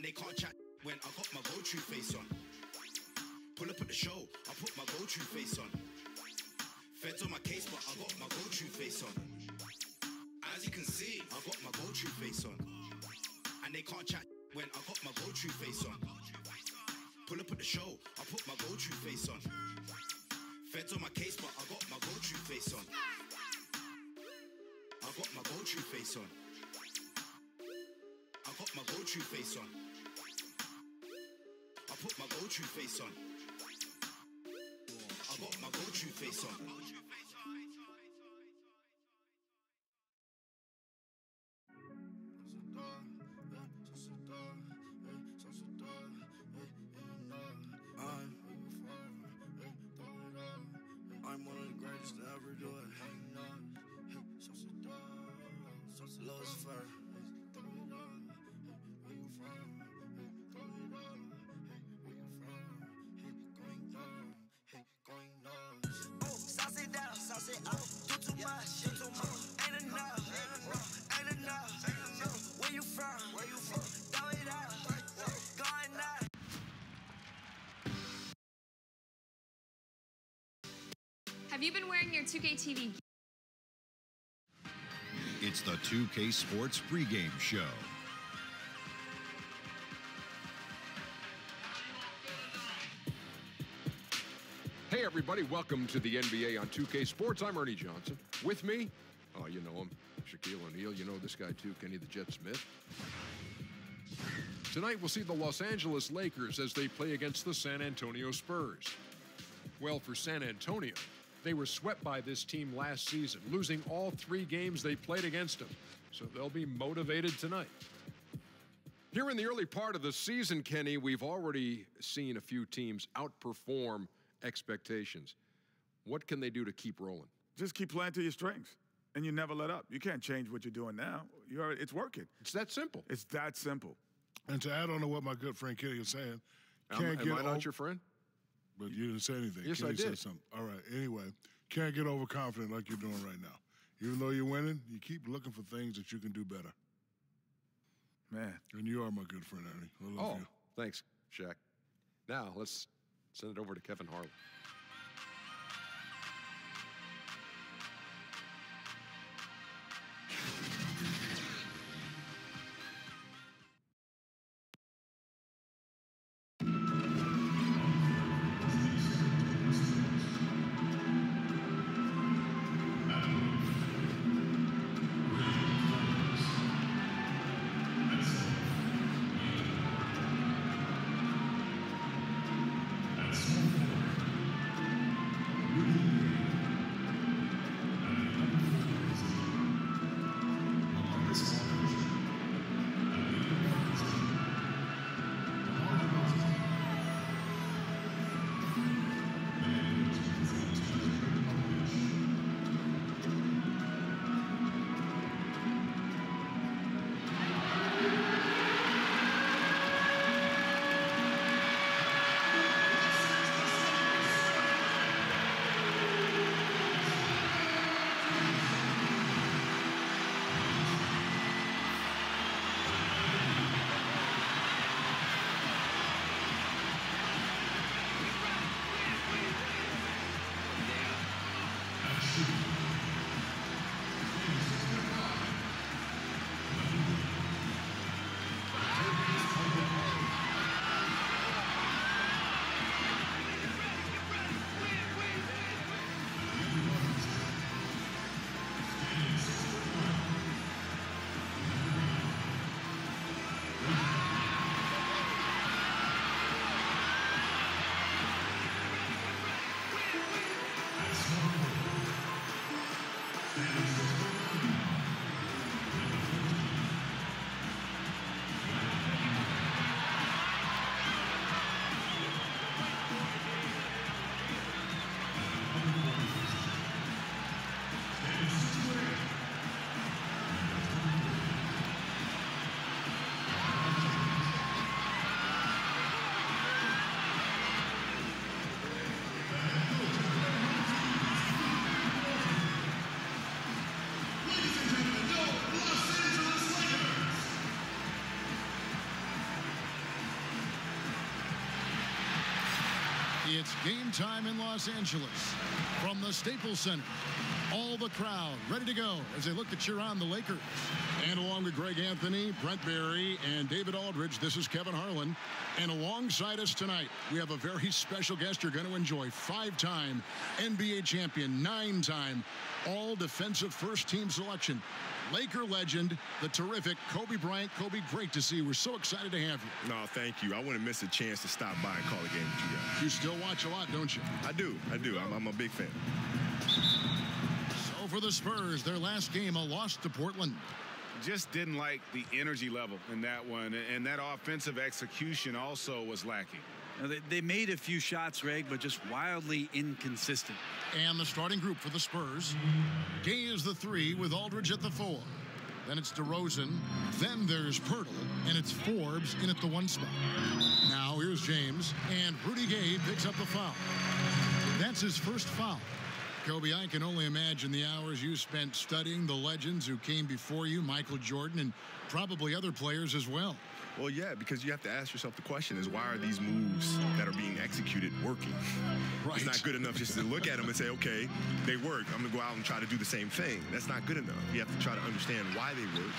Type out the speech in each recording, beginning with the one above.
And they can't chat when I got my go-to face on. Pull up at the show, I put my go-to face on. Feds on my case, but I got my go-to face on. As you can see, I got my go-to face on. And they can't chat when I got my go-to face on. Pull up at the show, I put my go-to face on. Feds on my case, but I got my go-to face on. I got my go-to face on. I got my go-to face on. I put my go-to face on. I got my go-to face on. I'm one of the greatest to ever do it. Lowest fur. Where you from? Where you from? Going down. Going down. Oh, sauce it down, sauce it up. Do too much, ain't enough. Ain't enough. Where you from? Throw it out. Going down. Have you been wearing your 2K TV? It's the 2K Sports Pregame Show. Hey everybody, welcome to the NBA on 2K Sports. I'm Ernie Johnson. With me, oh you know him, Shaquille O'Neal. You know this guy too, Kenny the Jet Smith. Tonight we'll see the Los Angeles Lakers as they play against the San Antonio Spurs. Well, for San Antonio, they were swept by this team last season, losing all 3 games they played against them. So they'll be motivated tonight. Here in the early part of the season, Kenny, we've already seen a few teams outperform expectations. What can they do to keep rolling? Just keep playing to your strengths, and you never let up. You can't change what you're doing now. It's working. It's that simple. It's that simple. And to add on to what my good friend Kenny was saying, Am I not your friend? But you didn't say anything. Yes, Kenny I did. said something. All right. Anyway, can't get overconfident like you're doing right now. Even though you're winning, you keep looking for things that you can do better. Man. And you are my good friend, Ernie. I love you. Thanks, Shaq. Now, let's send it over to Kevin Harlan. It's game time in Los Angeles. From the Staples Center, all the crowd ready to go as they look to cheer on the Lakers. And along with Greg Anthony, Brent Barry, and David Aldridge, this is Kevin Harlan. And alongside us tonight, we have a very special guest you're going to enjoy. 5-time NBA champion, 9-time all-defensive first-team selection. Laker legend, the terrific Kobe Bryant. Kobe, great to see you. We're so excited to have you. No, thank you. I wouldn't miss a chance to stop by and call a game with you guys. You still watch a lot, don't you? I do. I'm a big fan. So for the Spurs, their last game, a loss to Portland. Just didn't like the energy level in that one, and that offensive execution also was lacking. They made a few shots, Greg, but just wildly inconsistent. And the starting group for the Spurs. Gay is the 3 with Aldridge at the 4. Then it's DeRozan. Then there's Pirtle. And it's Forbes in at the 1 spot. Now here's James. And Rudy Gay picks up the foul. That's his first foul. Kobe, I can only imagine the hours you spent studying the legends who came before you, Michael Jordan, and probably other players as well. Well, yeah, because you have to ask yourself the question is, why are these moves that are being executed working? Right. It's not good enough just to look at them and say, okay, they work. I'm going to go out and try to do the same thing. That's not good enough. You have to try to understand why they work.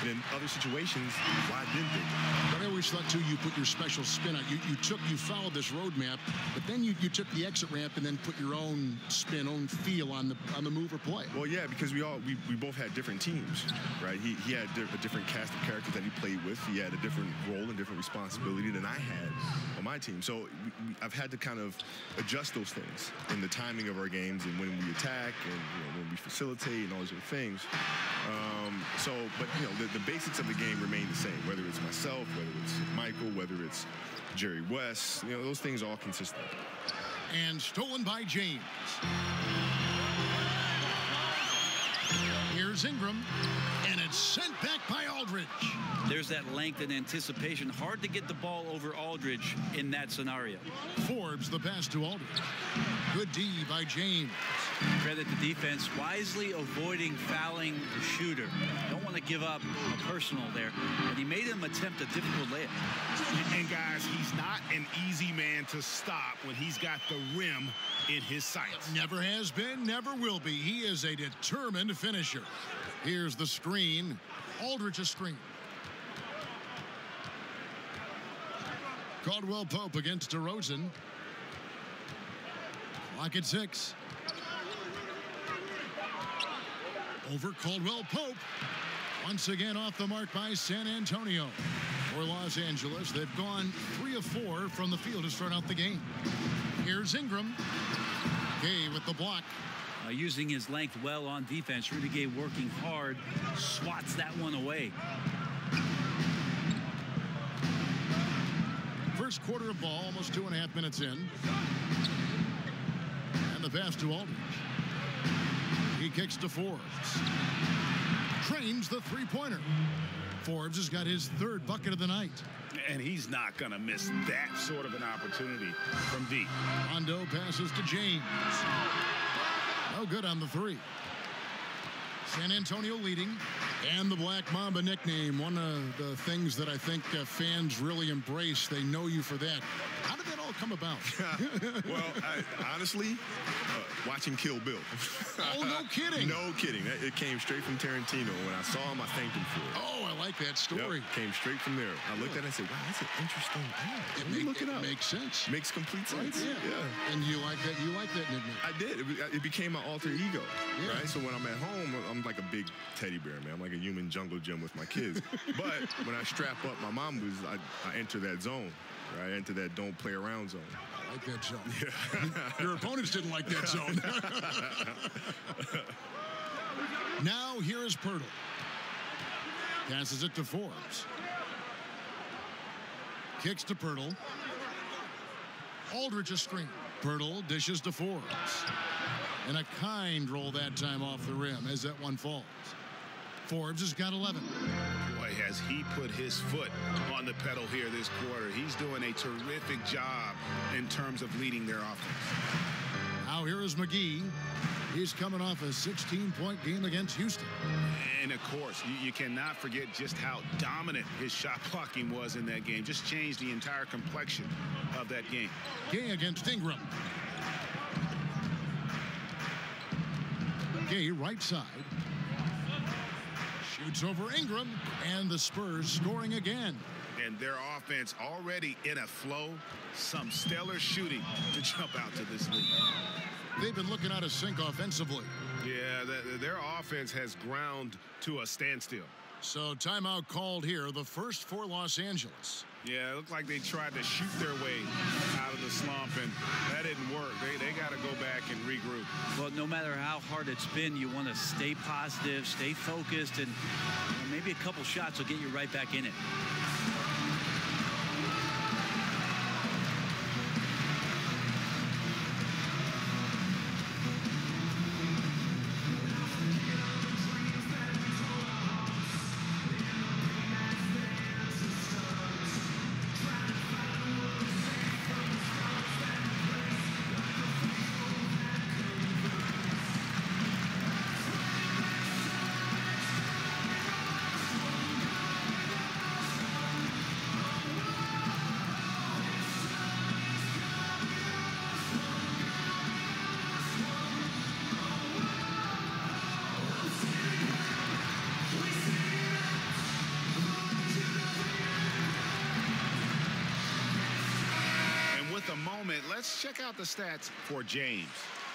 And in other situations, why didn't they work? But I always thought, too, you put your special spin on it. You followed this roadmap, but then you took the exit ramp and then put your own spin, own feel on the move or play. Well, yeah, because we both had different teams, right? He had a different cast of characters that he played with. He had a different role and different responsibility than I had on my team. So I've had to kind of adjust those things in the timing of our games and when we attack and when we facilitate and all those other things. But the basics of the game remain the same, whether it's myself, whether it's Michael, whether it's Jerry West, those things are all consistent. And stolen by James. Here's Ingram, and it's sent back by Aldridge. There's that length and anticipation. Hard to get the ball over Aldridge in that scenario. Forbes, the pass to Aldridge. Good D by James. Credit the defense, wisely avoiding fouling the shooter. Don't want to give up a personal there. And he made him attempt a difficult layup. And guys, he's not an easy man to stop when he's got the rim in his sights. Never has been, never will be. He is a determined finisher. Here's the screen. Aldridge a screen. Caldwell Pope against DeRozan. Clock at 6. Over Caldwell Pope. Once again off the mark by San Antonio. For Los Angeles, they've gone 3 of 4 from the field to start out the game. Here's Ingram. Gay with the block. Using his length well on defense. Rudy Gay working hard. Swats that one away. First quarter of ball, almost 2.5 minutes in. And the pass to Aldridge. He kicks to Forbes. Trains the three-pointer. Forbes has got his 3rd bucket of the night. And he's not going to miss that sort of an opportunity from deep. Rondo passes to James. No good on the 3. San Antonio leading. And the Black Mamba nickname, one of the things that I think fans really embrace. They know you for that. How did that all come about? Well, honestly, watching Kill Bill. Oh, no kidding. No kidding. It came straight from Tarantino. When I saw him, I thanked him for it. Oh, I like that story. Yep, came straight from there. I looked at it and said, wow, that's an interesting ad. Look it up. Makes sense. Makes complete sense. Right, yeah. And you like that? You like that nickname? I did. It became my alter ego. Yeah. Right? So when I'm at home, I'm like a big teddy bear, man. I'm like a human jungle gym with my kids. But when I strap up my Mambas, I enter that zone. Right? I enter that don't play around zone. I like that zone. Yeah. Your opponents didn't like that zone. Now here is Pirtle. Passes it to Forbes. Kicks to Pirtle. Aldridge a screen. Pirtle dishes to Forbes. And a kind roll that time off the rim as that one falls. Forbes has got 11. Boy, has he put his foot on the pedal here this quarter. He's doing a terrific job in terms of leading their offense. Now here is McGee. He's coming off a 16-point game against Houston. And, of course, you cannot forget just how dominant his shot blocking was in that game. Just changed the entire complexion of that game. Gay against Ingram. Gay right side. Shoots over Ingram, and the Spurs scoring again. And their offense already in a flow. Some stellar shooting to jump out to this lead. They've been looking out of sync offensively. Yeah, their offense has ground to a standstill. So timeout called here, the first for Los Angeles. Yeah, it looked like they tried to shoot their way out of the slump, and that didn't work. They got to go back and regroup. Well, no matter how hard it's been, you want to stay positive, stay focused, and maybe a couple shots will get you right back in it. Let's check out the stats for James.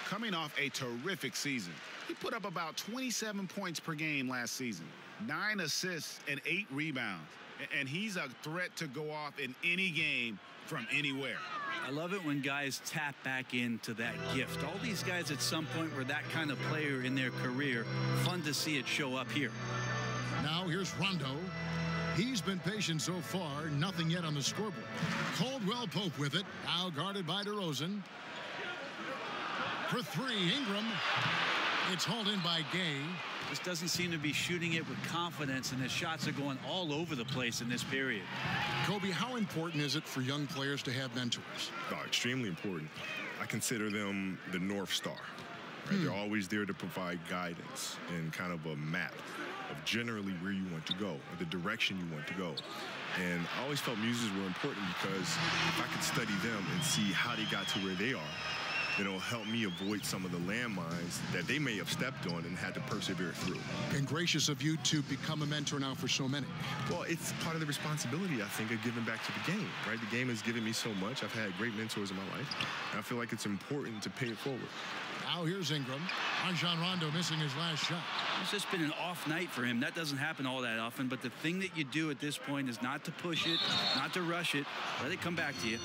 Coming off a terrific season, he put up about 27 points per game last season, 9 assists and 8 rebounds, and he's a threat to go off in any game from anywhere. I love it when guys tap back into that gift. All these guys at some point were that kind of player in their career. Fun to see it show up here. Now here's Rondo. He's been patient so far, nothing yet on the scoreboard. Caldwell Pope with it, now guarded by DeRozan. For three, Ingram. It's hauled in by Gay. Just doesn't seem to be shooting it with confidence, and his shots are going all over the place in this period. Kobe, how important is it for young players to have mentors? Oh, extremely important. I consider them the North Star. Right? They're always there to provide guidance and kind of a map of generally where you want to go, or the direction you want to go. And I always felt muses were important because if I could study them and see how they got to where they are, it'll help me avoid some of the landmines that they may have stepped on and had to persevere through. And gracious of you to become a mentor now for so many. Well, it's part of the responsibility, I think, of giving back to the game, right? The game has given me so much. I've had great mentors in my life, and I feel like it's important to pay it forward. Now here's Ingram. Rajon Rondo missing his last shot. It's just been an off night for him. That doesn't happen all that often, but the thing that you do at this point is not to push it, not to rush it. Let it come back to you.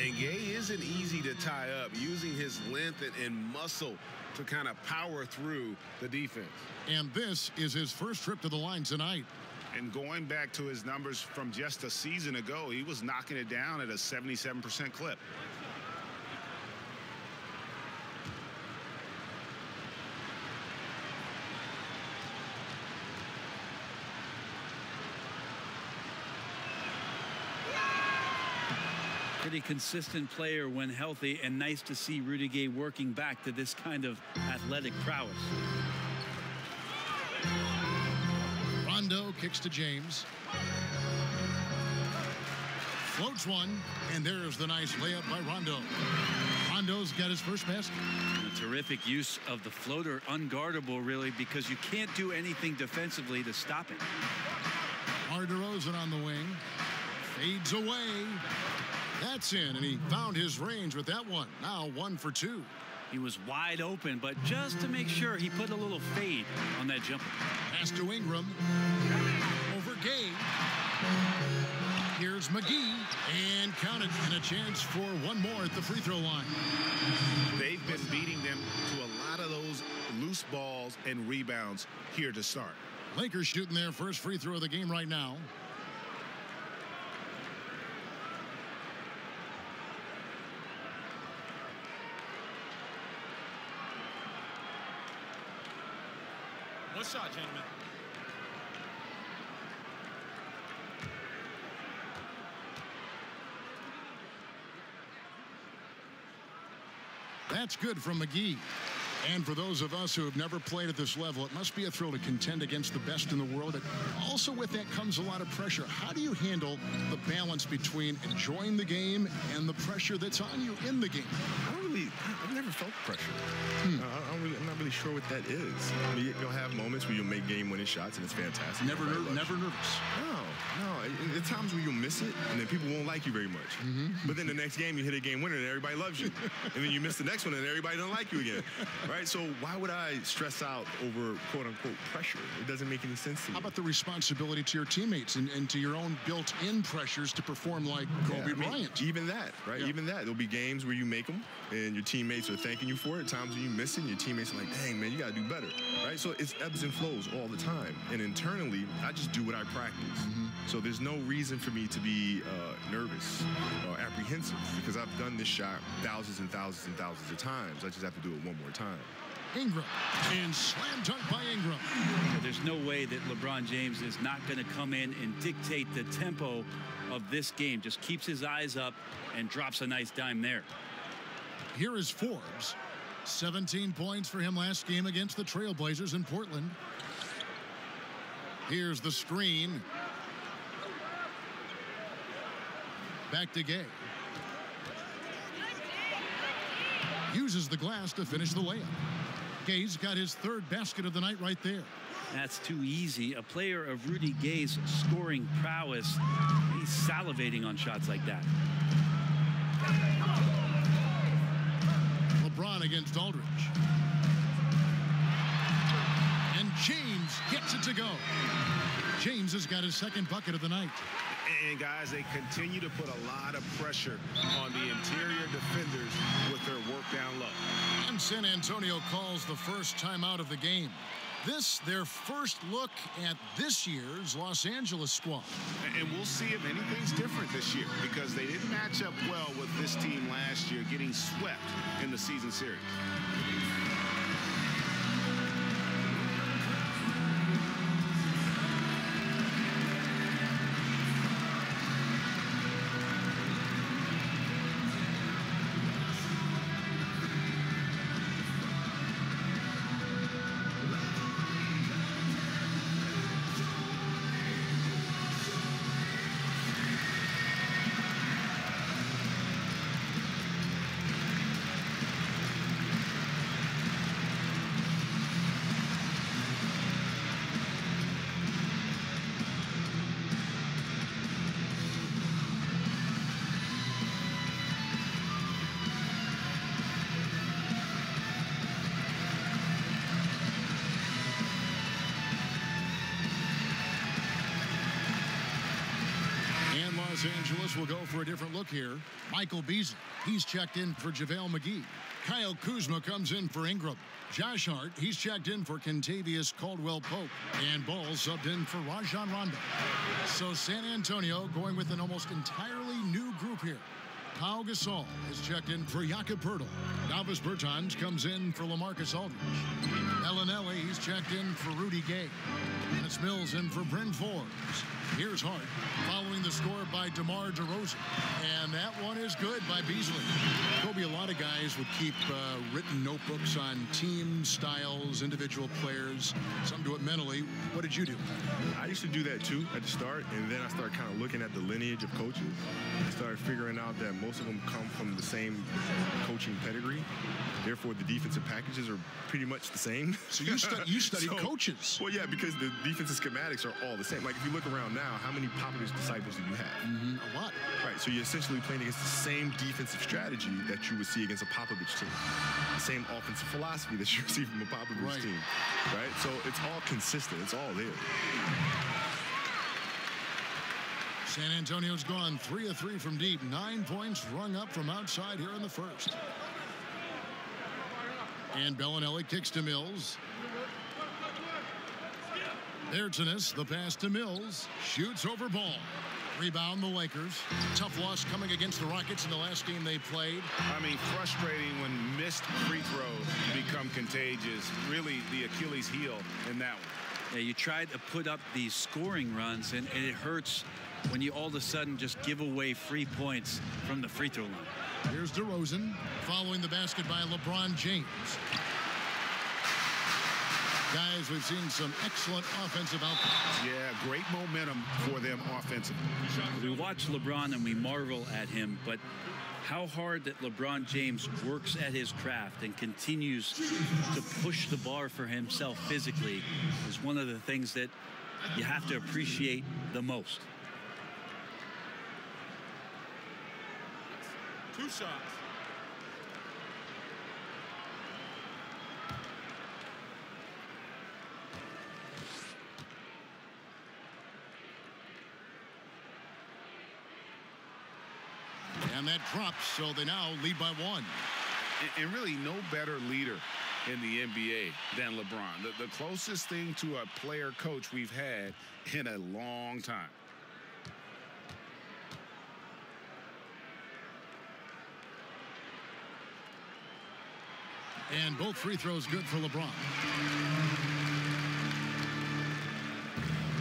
And Gay isn't easy to tie up, using his length and muscle to kind of power through the defense. And this is his first trip to the line tonight. And going back to his numbers from just a season ago, he was knocking it down at a 77% clip. Pretty consistent player when healthy, and nice to see Rudy Gay working back to this kind of athletic prowess. Rondo kicks to James. Floats one, and there's the nice layup by Rondo. Rondo's got his first basket. A terrific use of the floater, unguardable really, because you can't do anything defensively to stop it. DeRozan on the wing. Fades away. That's in, and he found his range with that one. Now 1 for 2. He was wide open, but just to make sure, he put a little fade on that jumper. Pass to Ingram. Over Gay. Here's McGee, and counted, and a chance for one more at the free throw line. They've been beating them to a lot of those loose balls and rebounds here to start. Lakers shooting their first free throw of the game right now. One shot, gentlemen. That's good from McGee. And for those of us who have never played at this level, it must be a thrill to contend against the best in the world. But also with that comes a lot of pressure. How do you handle the balance between enjoying the game and the pressure that's on you in the game? I've never felt pressure. I'm not really sure what that is. I mean, you'll have moments where you'll make game-winning shots, and it's fantastic. Never nervous. No. At times where you'll miss it, and then people won't like you very much. But then the next game, you hit a game winner, and everybody loves you. And then you miss the next one, and everybody don't like you again. Right? So why would I stress out over quote-unquote pressure? It doesn't make any sense to me. How about the responsibility to your teammates and to your own built-in pressures to perform like Kobe Bryant? Even that, right? Yeah. Even that. There'll be games where you make them, and your teammates are thanking you for it. Times when you miss it, and your teammates are like, dang, man, you got to do better. Right? So it's ebbs and flows all the time. And internally, I just do what I practice. So there's no reason for me to be nervous or apprehensive because I've done this shot thousands and thousands and thousands of times. I just have to do it one more time. Ingram, and slam dunk by Ingram. There's no way that LeBron James is not going to come in and dictate the tempo of this game. Just keeps his eyes up and drops a nice dime there. Here is Forbes. 17 points for him last game against the Trailblazers in Portland. Here's the screen. Back to Gay. Uses the glass to finish the layup. Gay's got his third basket of the night right there. That's too easy. A player of Rudy Gay's scoring prowess, he's salivating on shots like that. LeBron against Aldridge. And James gets it to go. James has got his second bucket of the night. And guys, they continue to put a lot of pressure on the interior defenders with their work down low. And San Antonio calls the first timeout of the game. This, their first look at this year's Los Angeles squad. And we'll see if anything's different this year because they didn't match up well with this team last year, getting swept in the season series. Los Angeles will go for a different look here. Michael Beasley, he's checked in for JaVale McGee. Kyle Kuzma comes in for Ingram. Josh Hart, he's checked in for Kentavious Caldwell-Pope. And Ball subbed in for Rajon Rondo. So San Antonio going with an almost entirely new group here. Pau Gasol is checked in for Jakob Poeltl. Davis Bertans comes in for LaMarcus Aldridge. Bellinelli, he's checked in for Rudy Gay. And it's Mills in for Bryn Forbes. Here's Hart, following the score by DeMar DeRozan. And that one is good by Beasley. Kobe, a lot of guys would keep written notebooks on team styles, individual players. Some do it mentally. What did you do? I used to do that too at the start, and then I started kind of looking at the lineage of coaches. I started figuring out that most of them come from the same coaching pedigree. Therefore, the defensive packages are pretty much the same. So you studied coaches. Well, yeah, because the defensive schematics are all the same. Like if you look around now, how many Popovich disciples do you have? A lot. Right, so you're essentially playing against the same defensive strategy that you would see against a Popovich team. The same offensive philosophy that you would see from a Popovich team. Right, so it's all consistent. It's all there. San Antonio's gone 3 of 3 from deep. 9 points rung up from outside here in the first. And Bellinelli kicks to Mills. Ertunis, the pass to Mills. Shoots over Ball. Rebound the Lakers. Tough loss coming against the Rockets in the last game they played. I mean, frustrating when missed free throws become contagious. Really the Achilles heel in that one. Yeah, you try to put up these scoring runs, and it hurts when you all of a sudden just give away free points from the free throw line. Here's DeRozan, following the basket by LeBron James. Guys, we've seen some excellent offensive outputs. Yeah, great momentum for them offensively. We watch LeBron and we marvel at him, but how hard that LeBron James works at his craft and continues to push the bar for himself physically is one of the things that you have to appreciate the most. 2 shots. And that drops, so they now lead by 1. And really no better leader in the NBA than LeBron. The closest thing to a player coach we've had in a long time. And both free throws good for LeBron.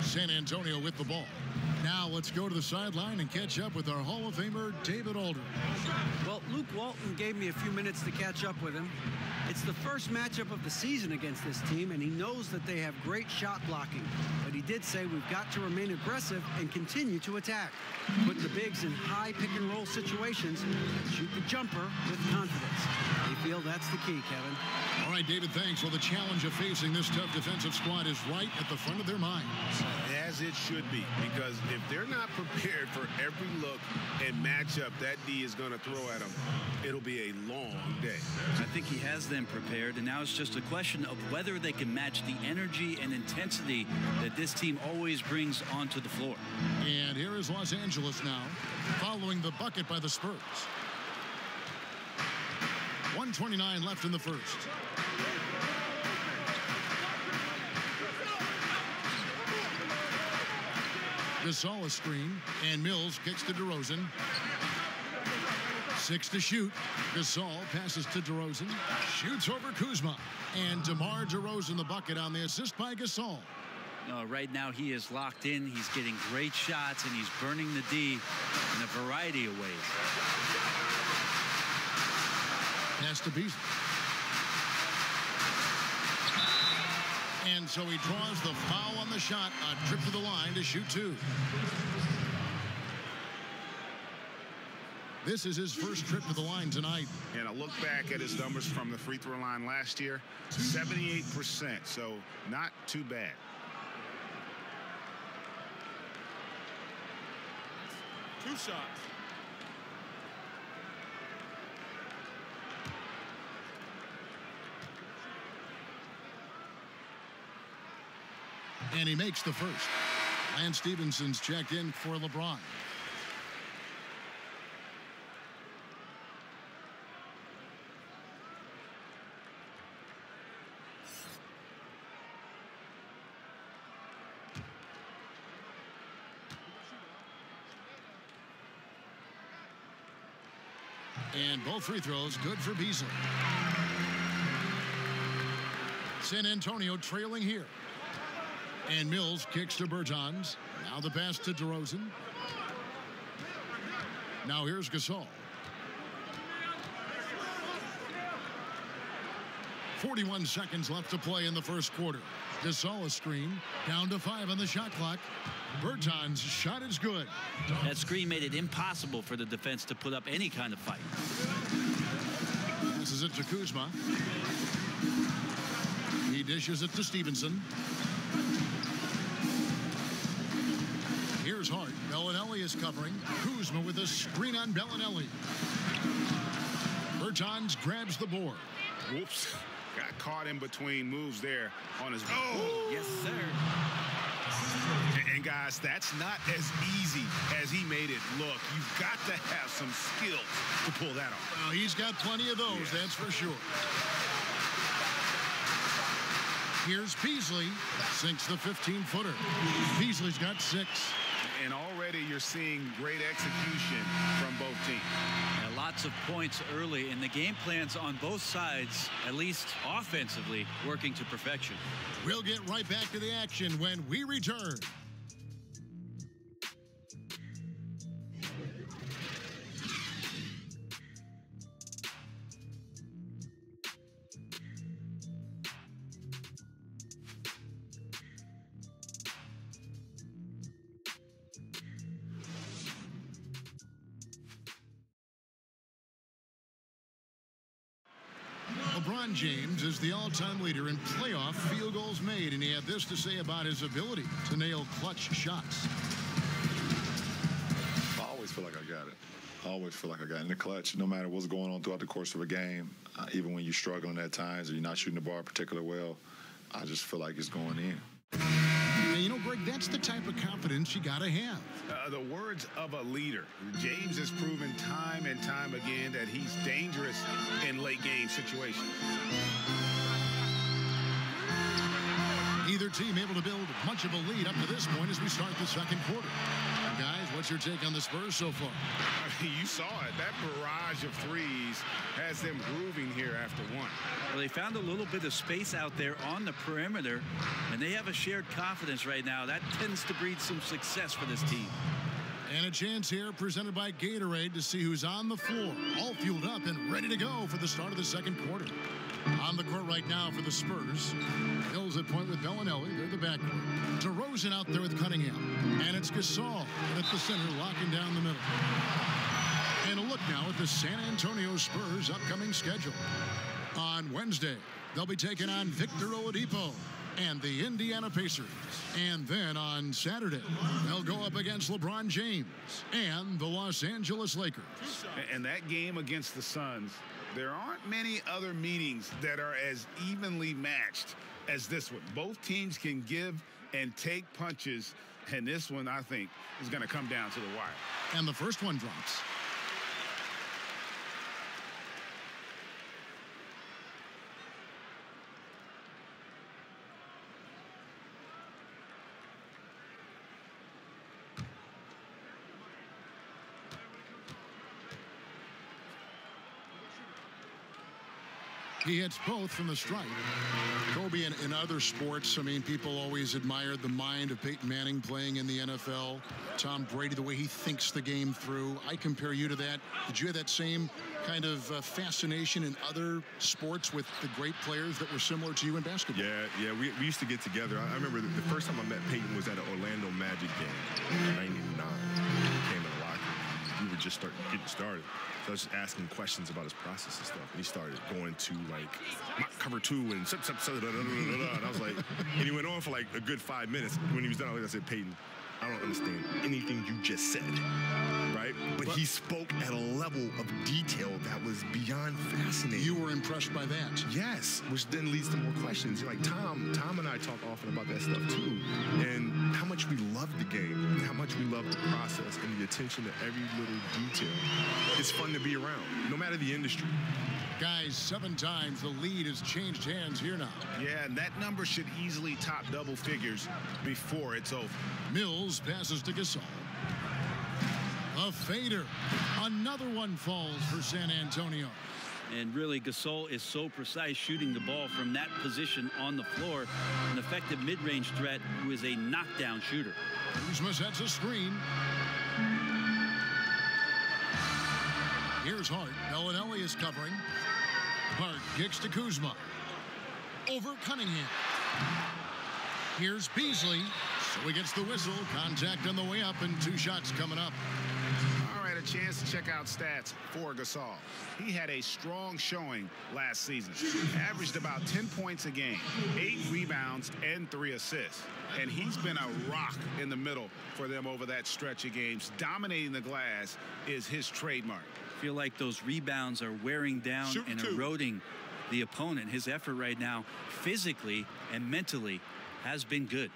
San Antonio with the ball. Now let's go to the sideline and catch up with our Hall of Famer, David Aldridge. Well, Luke Walton gave me a few minutes to catch up with him. It's the first matchup of the season against this team, and he knows that they have great shot blocking. But he did say we've got to remain aggressive and continue to attack. Put the bigs in high pick-and-roll situations and shoot the jumper with confidence. They feel that's the key, Kevin. All right, David, thanks. Well, the challenge of facing this tough defensive squad is right at the front of their minds. As it should be, because if they're not prepared for every look and matchup that D is going to throw at them, it'll be a long day. I think he has them prepared, and now it's just a question of whether they can match the energy and intensity that this team always brings onto the floor. And here is Los Angeles now, following the bucket by the Spurs. 1:29 left in the first. Gasol a screen, and Mills kicks to DeRozan. 6 to shoot. Gasol passes to DeRozan. Shoots over Kuzma. And DeMar DeRozan the bucket on the assist by Gasol. Right now he is locked in. He's getting great shots, and he's burning the D in a variety of ways. Pass to Beasley. And so he draws the foul on the shot. A trip to the line to shoot 2. This is his first trip to the line tonight. And I look back at his numbers from the free throw line last year, 78%, so not too bad. Two shots. And he makes the first. Lance Stephenson's checked in for LeBron. And both free throws good for Beasley. San Antonio trailing here. And Mills kicks to Bertans. Now the pass to DeRozan. Now here's Gasol. 41 seconds left to play in the first quarter. Gasol a screen. Down to 5 on the shot clock. Bertans' shot is good. That screen made it impossible for the defense to put up any kind of fight. Passes it to Kuzma. He dishes it to Stevenson. Here's Hart. Bellinelli is covering. Kuzma with a screen on Bellinelli. Bertans grabs the board. Whoops. Got caught in between moves there on his... Oh, yes, sir. And guys, that's not as easy as he made it look. You've got to have some skills to pull that off. He's got plenty of those, that's for sure. Here's Beasley. Sinks the 15-footer. Beasley's got 6. And already you're seeing great execution from both teams. Yeah, lots of points early, and the game plans on both sides, at least offensively, working to perfection. We'll get right back to the action when we return. LeBron James is the all-time leader in playoff field goals made, and he had this to say about his ability to nail clutch shots. I always feel like I got it. I always feel like I got it in the clutch, no matter what's going on throughout the course of a game. Even when you're struggling at times or you're not shooting the ball particularly well, I just feel like it's going in. And you know, Greg, that's the type of confidence you got to have. The words of a leader. James has proven time and time again that he's dangerous in late game situations. Neither team able to build much of a lead up to this point as we start the second quarter. And guys, what's your take on the Spurs so far? You saw it. That barrage of threes has them grooving here after one. Well, they found a little bit of space out there on the perimeter, and they have a shared confidence right now. That tends to breed some success for this team. And a chance here presented by Gatorade to see who's on the floor, all fueled up and ready to go for the start of the second quarter. On the court right now for the Spurs. Hills at point with Bellinelli. They're the backcourt. DeRozan out there with Cunningham. And it's Gasol at the center, locking down the middle. And a look now at the San Antonio Spurs' upcoming schedule. On Wednesday, they'll be taking on Victor Oladipo and the Indiana Pacers. And then on Saturday, they'll go up against LeBron James and the Los Angeles Lakers. And that game against the Suns, there aren't many other meetings that are as evenly matched as this one. Both teams can give and take punches, and this one, I think, is going to come down to the wire. And the first one drops. He hits both from the stripe. Kobe, in other sports, I mean, people always admired the mind of Peyton Manning playing in the NFL. Tom Brady, the way he thinks the game through. I compare you to that. Did you have that same kind of fascination in other sports with the great players that were similar to you in basketball? Yeah, we used to get together. I remember the first time I met Peyton was at an Orlando Magic game in 99. He came in the locker room. We were just getting started. So I was just asking questions about his process and stuff. And he started going to, like, cover two and and I was like, and he went on for, like, a good 5 minutes. When he was done, I said, Peyton, I don't understand anything you just said, right? But he spoke at a level of detail that was beyond fascinating. You were impressed by that? Yes, which then leads to more questions. Like Tom and I talk often about that stuff too, and how much we love the game, and how much we love the process and the attention to every little detail. It's fun to be around, no matter the industry. Guys, 7 times the lead has changed hands here now. Yeah, and that number should easily top double figures before it's over. Mills passes to Gasol. A fader. Another one falls for San Antonio. And really, Gasol is so precise shooting the ball from that position on the floor. An effective mid-range threat who is a knockdown shooter. Kuzma sets a screen. Here's Hart. Bellinelli is covering. Hart kicks to Kuzma. Over Cunningham. Here's Beasley. So he gets the whistle. Contact on the way up and 2 shots coming up. All right, a chance to check out stats for Gasol. He had a strong showing last season. Averaged about 10 points a game, 8 rebounds, and 3 assists. And he's been a rock in the middle for them over that stretch of games. Dominating the glass is his trademark. I feel like those rebounds are wearing down and eroding the opponent. His effort right now, physically and mentally, has been good.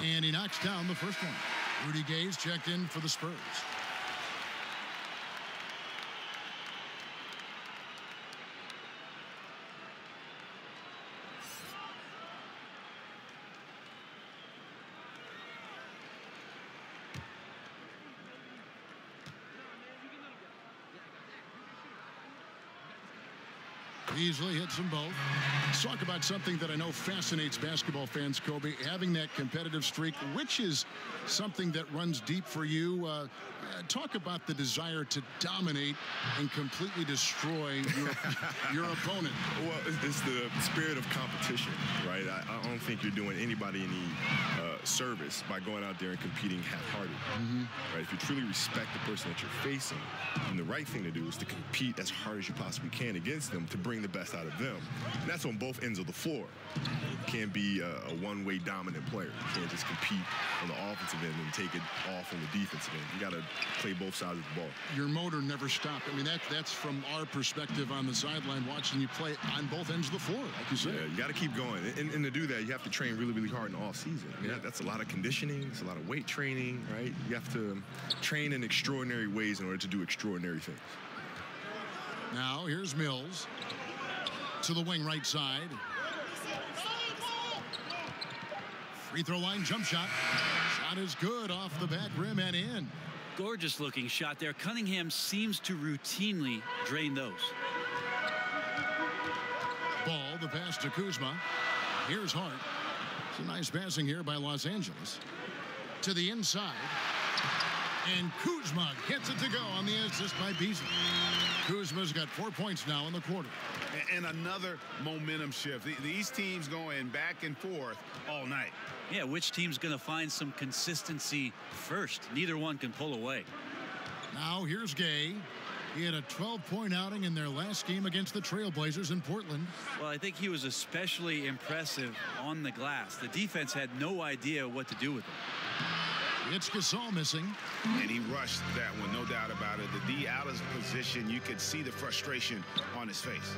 And he knocks down the first one. Rudy Gay's checked in for the Spurs. Easily hits them both. Let's talk about something that I know fascinates basketball fans, Kobe, having that competitive streak, which is something that runs deep for you. Talk about the desire to dominate and completely destroy your opponent. Well, it's the spirit of competition, right? I don't think you're doing anybody any service by going out there and competing half-hearted. Right? If you truly respect the person that you're facing, then the right thing to do is to compete as hard as you possibly can against them to bring the best out of them. And that's on both ends of the floor. You can't be a one-way dominant player. You can't just compete on the offensive end and take it off on the defensive end. You got to play both sides of the ball. Your motor never stopped. I mean, that's from our perspective on the sideline, watching you play on both ends of the floor, like you said. Yeah, you got to keep going. And to do that, you have to train really, really hard in the off season. I mean, that's a lot of conditioning. It's a lot of weight training, right? You have to train in extraordinary ways in order to do extraordinary things. Now, here's Mills to the wing right side. Free throw line jump shot. Shot is good off the back rim and in. Gorgeous looking shot there. Cunningham seems to routinely drain those. Ball, the pass to Kuzma. Here's Hart. It's a nice passing here by Los Angeles. To the inside. And Kuzma gets it to go on the assist by Beasley. Kuzma's got 4 points now in the quarter. And another momentum shift. These teams going back and forth all night. Yeah, which team's going to find some consistency first? Neither one can pull away. Now here's Gay. He had a 12-point outing in their last game against the Trailblazers in Portland. Well, I think he was especially impressive on the glass. The defense had no idea what to do with him. It's Gasol missing. And he rushed that one, no doubt about it. The D out of position, you could see the frustration on his face.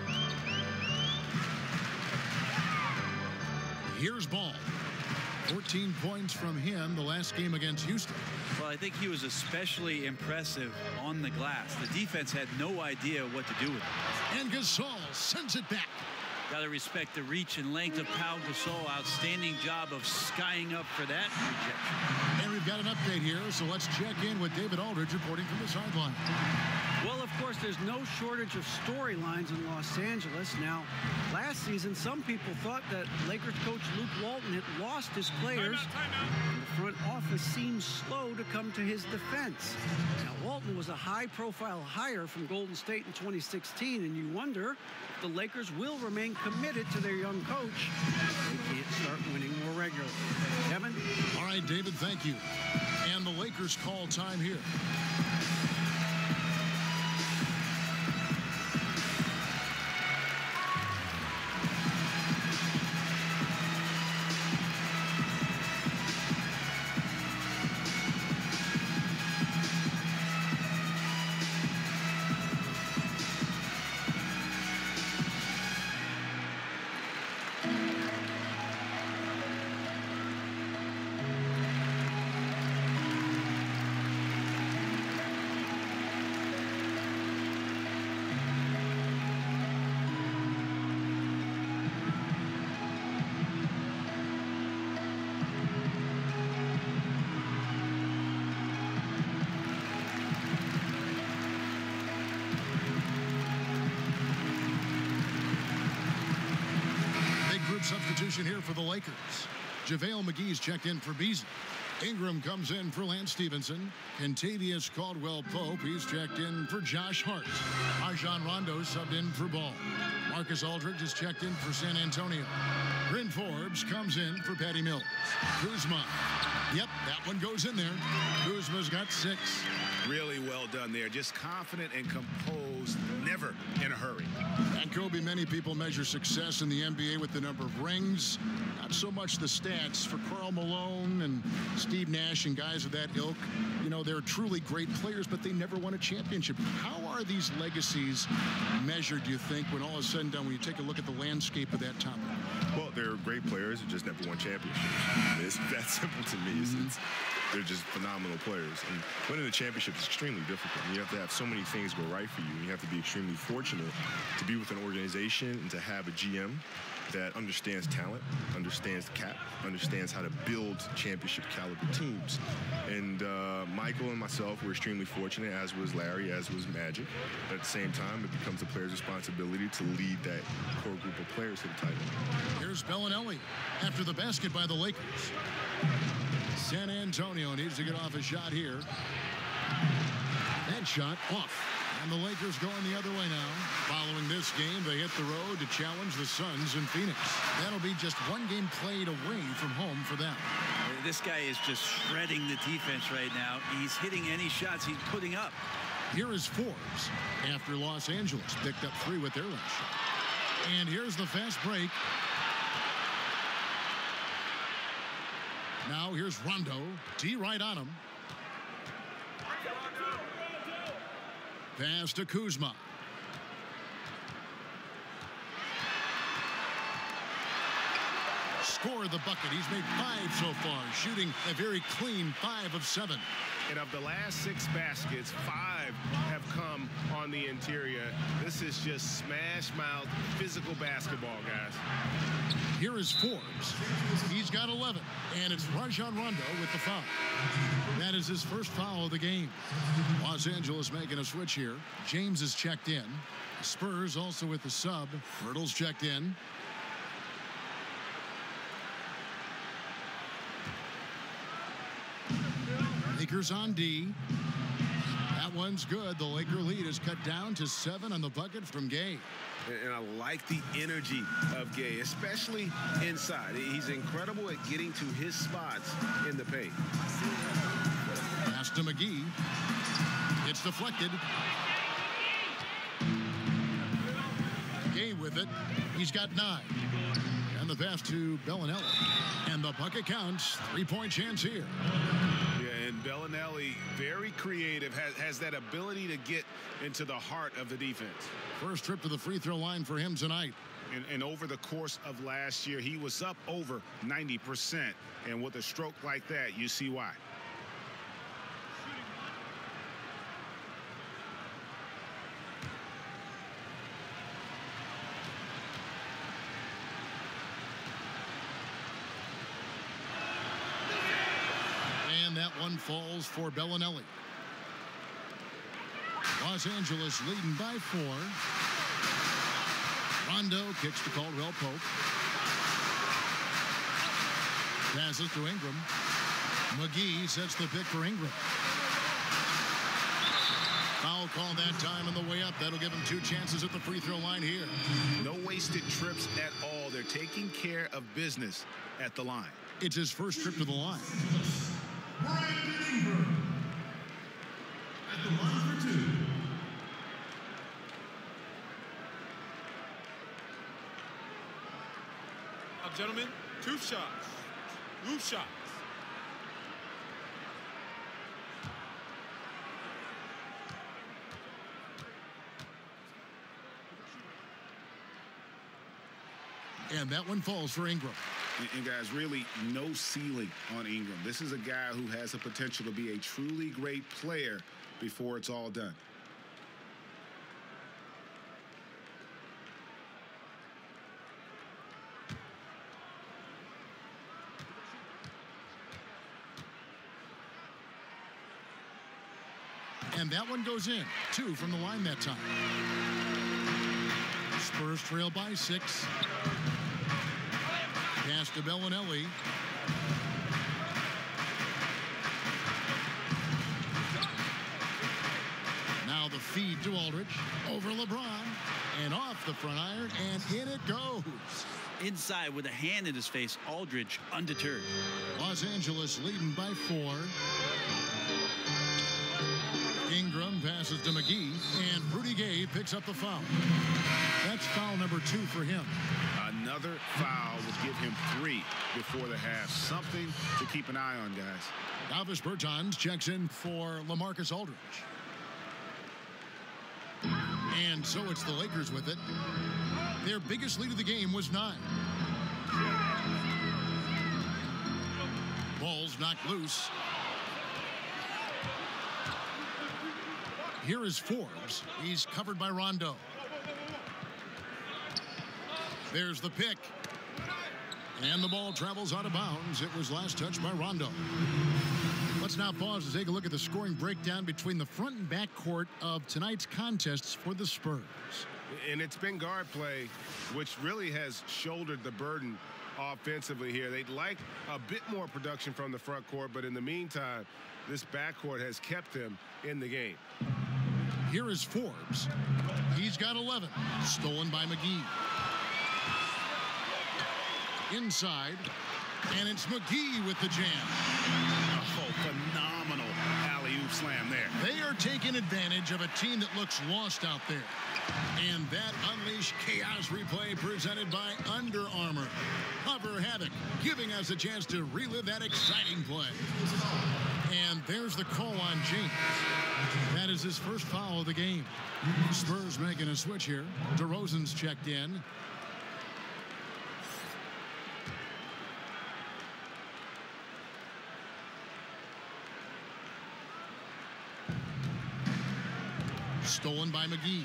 Here's Ball. 14 points from him the last game against Houston. Well, I think he was especially impressive on the glass. The defense had no idea what to do with him. And Gasol sends it back. Got to respect the reach and length of Pau Gasol. Outstanding job of skying up for that rejection. And we've got an update here, so let's check in with David Aldridge reporting from the sideline. Well, of course, there's no shortage of storylines in Los Angeles. Now, last season, some people thought that Lakers coach Luke Walton had lost his players. And the front office seemed slow to come to his defense. Now, Walton was a high-profile hire from Golden State in 2016, and you wonder if the Lakers will remain committed to their young coach. They can't start winning more regularly. Kevin? All right, David, thank you. And the Lakers call time here. Substitution here for the Lakers. JaVale McGee's checked in for Beasley. Ingram comes in for Lance Stevenson. Kentavious Caldwell-Pope, he's checked in for Josh Hart. Rajon Rondo subbed in for Ball. Marcus Aldridge is checked in for San Antonio. Bryn Forbes comes in for Patty Mills. Kuzma. Yep, that one goes in there. Kuzma's got 6. Really well done there. Just confident and composed, never in a hurry. And Kobe, many people measure success in the NBA with the number of rings, not so much the stats. For Karl Malone and Steve Nash and guys of that ilk, you know, they're truly great players, but they never won a championship. How are these legacies measured, do you think, when all is said and done, when you take a look at the landscape of that topic? Well, they're great players who just never won championships. It's that simple to me. They're just phenomenal players. And winning a championship is extremely difficult. You have to have so many things go right for you. You have to be extremely fortunate to be with an organization and to have a GM that understands talent, understands the cap, understands how to build championship caliber teams. And Michael and myself were extremely fortunate, as was Larry, as was Magic. But at the same time, it becomes a player's responsibility to lead that core group of players to the title. Here's Bellinelli after the basket by the Lakers. San Antonio needs to get off a shot here. That shot off. And the Lakers going the other way now. Following this game, they hit the road to challenge the Suns in Phoenix. That'll be just one game played away from home for them. This guy is just shredding the defense right now. He's hitting any shots he's putting up. Here is Forbes after Los Angeles picked up 3 with their last shot. And here's the fast break. Now here's Rondo. D right on him. Pass to Kuzma. Scored the bucket. He's made 5 so far, shooting a very clean 5 of 7. And of the last 6 baskets, 5 have come on the interior. This is just smash-mouth physical basketball, guys. Here is Forbes. He's got 11, and it's Rajon Rondo with the foul. That is his first foul of the game. Los Angeles making a switch here. James is checked in. Spurs also with the sub. Hurdle's checked in. Lakers on D. That one's good. The Laker lead is cut down to 7 on the bucket from Gay. And I like the energy of Gay, especially inside. He's incredible at getting to his spots in the paint. Pass to McGee. It's deflected. Gay with it. He's got 9. And the pass to Bellinelli. And the bucket counts. 3-point chance here. Yeah, and Bellinelli, very creative, has that ability to get into the heart of the defense. First trip to the free throw line for him tonight. And over the course of last year, he was up over 90%. And with a stroke like that, you see why. That one falls for Bellinelli. Los Angeles leading by 4. Rondo kicks to Caldwell Pope. Passes to Ingram. McGee sets the pick for Ingram. Foul call that time on the way up. That'll give him 2 chances at the free throw line here. No wasted trips at all. They're taking care of business at the line. It's his first trip to the line. Brandon Ingram at the line for 2. Gentlemen, 2 shots. 2 shots. And that one falls for Ingram. And guys, really no ceiling on Ingram. This is a guy who has the potential to be a truly great player before it's all done. And that one goes in. 2 from the line that time. Spurs trail by 6. Pass to Bellinelli. Now the feed to Aldridge. Over LeBron. And off the front iron. And in it goes. Inside with a hand in his face, Aldridge undeterred. Los Angeles leading by 4. Ingram passes to McGee, and Rudy Gay picks up the foul. That's foul number 2 for him. Another foul would give him 3 before the half. Something to keep an eye on, guys. Davis Bertans checks in for LaMarcus Aldridge. And so it's the Lakers with it. Their biggest lead of the game was 9. Ball's knocked loose. Here is Forbes. He's covered by Rondo. There's the pick. And the ball travels out of bounds. It was last touched by Rondo. Let's now pause to take a look at the scoring breakdown between the front and back court of tonight's contests for the Spurs. And it's been guard play, which really has shouldered the burden offensively here. They'd like a bit more production from the front court, but in the meantime, this backcourt has kept them in the game. Here is Forbes. He's got 11. Stolen by McGee. Inside, and it's McGee with the jam. Oh, phenomenal alley-oop slam there. They are taking advantage of a team that looks lost out there. And that Unleash Chaos replay presented by Under Armour. Hover Havoc, giving us a chance to relive that exciting play. And there's the call on James. That is his first foul of the game. Spurs making a switch here. DeRozan's checked in. Stolen by McGee.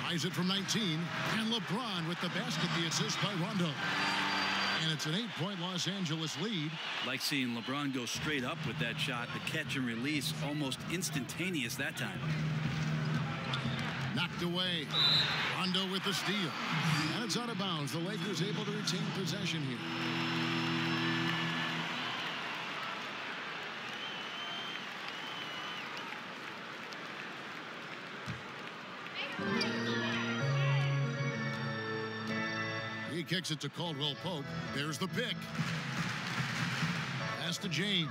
Tries it from 19. And LeBron with the basket, the assist by Rondo. And it's an 8-point Los Angeles lead. Like seeing LeBron go straight up with that shot. The catch and release almost instantaneous that time. Knocked away. Rondo with the steal. And it's out of bounds. The Lakers able to retain possession here. He kicks it to Caldwell Pope. There's the pick. Pass to James.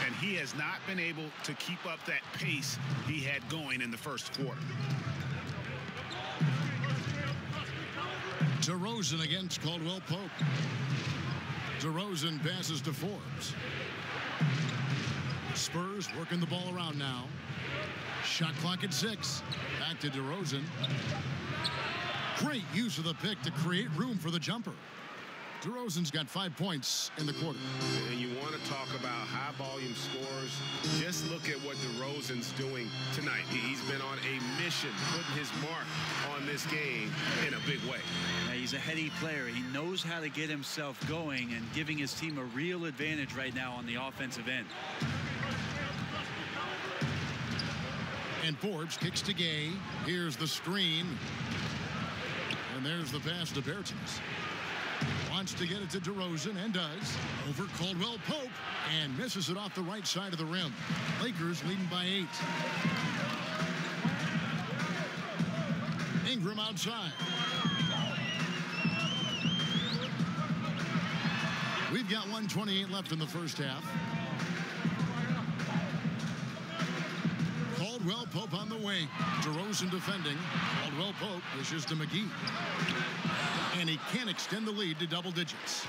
And he has not been able to keep up that pace he had going in the first quarter. DeRozan against Caldwell Pope. DeRozan passes to Forbes. Spurs working the ball around now. Shot clock at 6. Back to DeRozan. Great use of the pick to create room for the jumper. DeRozan's got 5 points in the quarter. And you want to talk about high volume scores. Just look at what DeRozan's doing tonight. He's been on a mission, putting his mark on this game in a big way. Yeah, he's a heady player. He knows how to get himself going and giving his team a real advantage right now on the offensive end. And Forbes kicks to Gay. Here's the screen. And there's the pass to Bertans. Wants to get it to DeRozan and does. Over Caldwell Pope and misses it off the right side of the rim. Lakers leading by 8. Ingram outside. We've got 1:28 left in the first half. Caldwell Pope on the wing. DeRozan defending. Caldwell Pope pushes to McGee. And he can't extend the lead to double digits.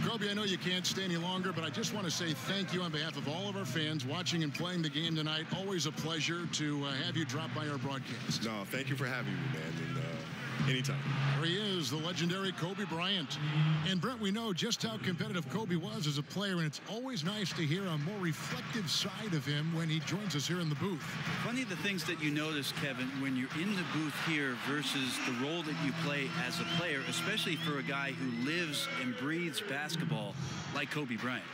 Kobe, I know you can't stay any longer, but I just want to say thank you on behalf of all of our fans watching and playing the game tonight. Always a pleasure to have you drop by our broadcast. No, thank you for having me, man. And anytime. There he is, the legendary Kobe Bryant. And Brent, we know just how competitive Kobe was as a player, and it's always nice to hear a more reflective side of him when he joins us here in the booth. Funny the things that you notice, Kevin, when you're in the booth here versus the role that you play as a player, especially for a guy who lives and breathes basketball like Kobe Bryant.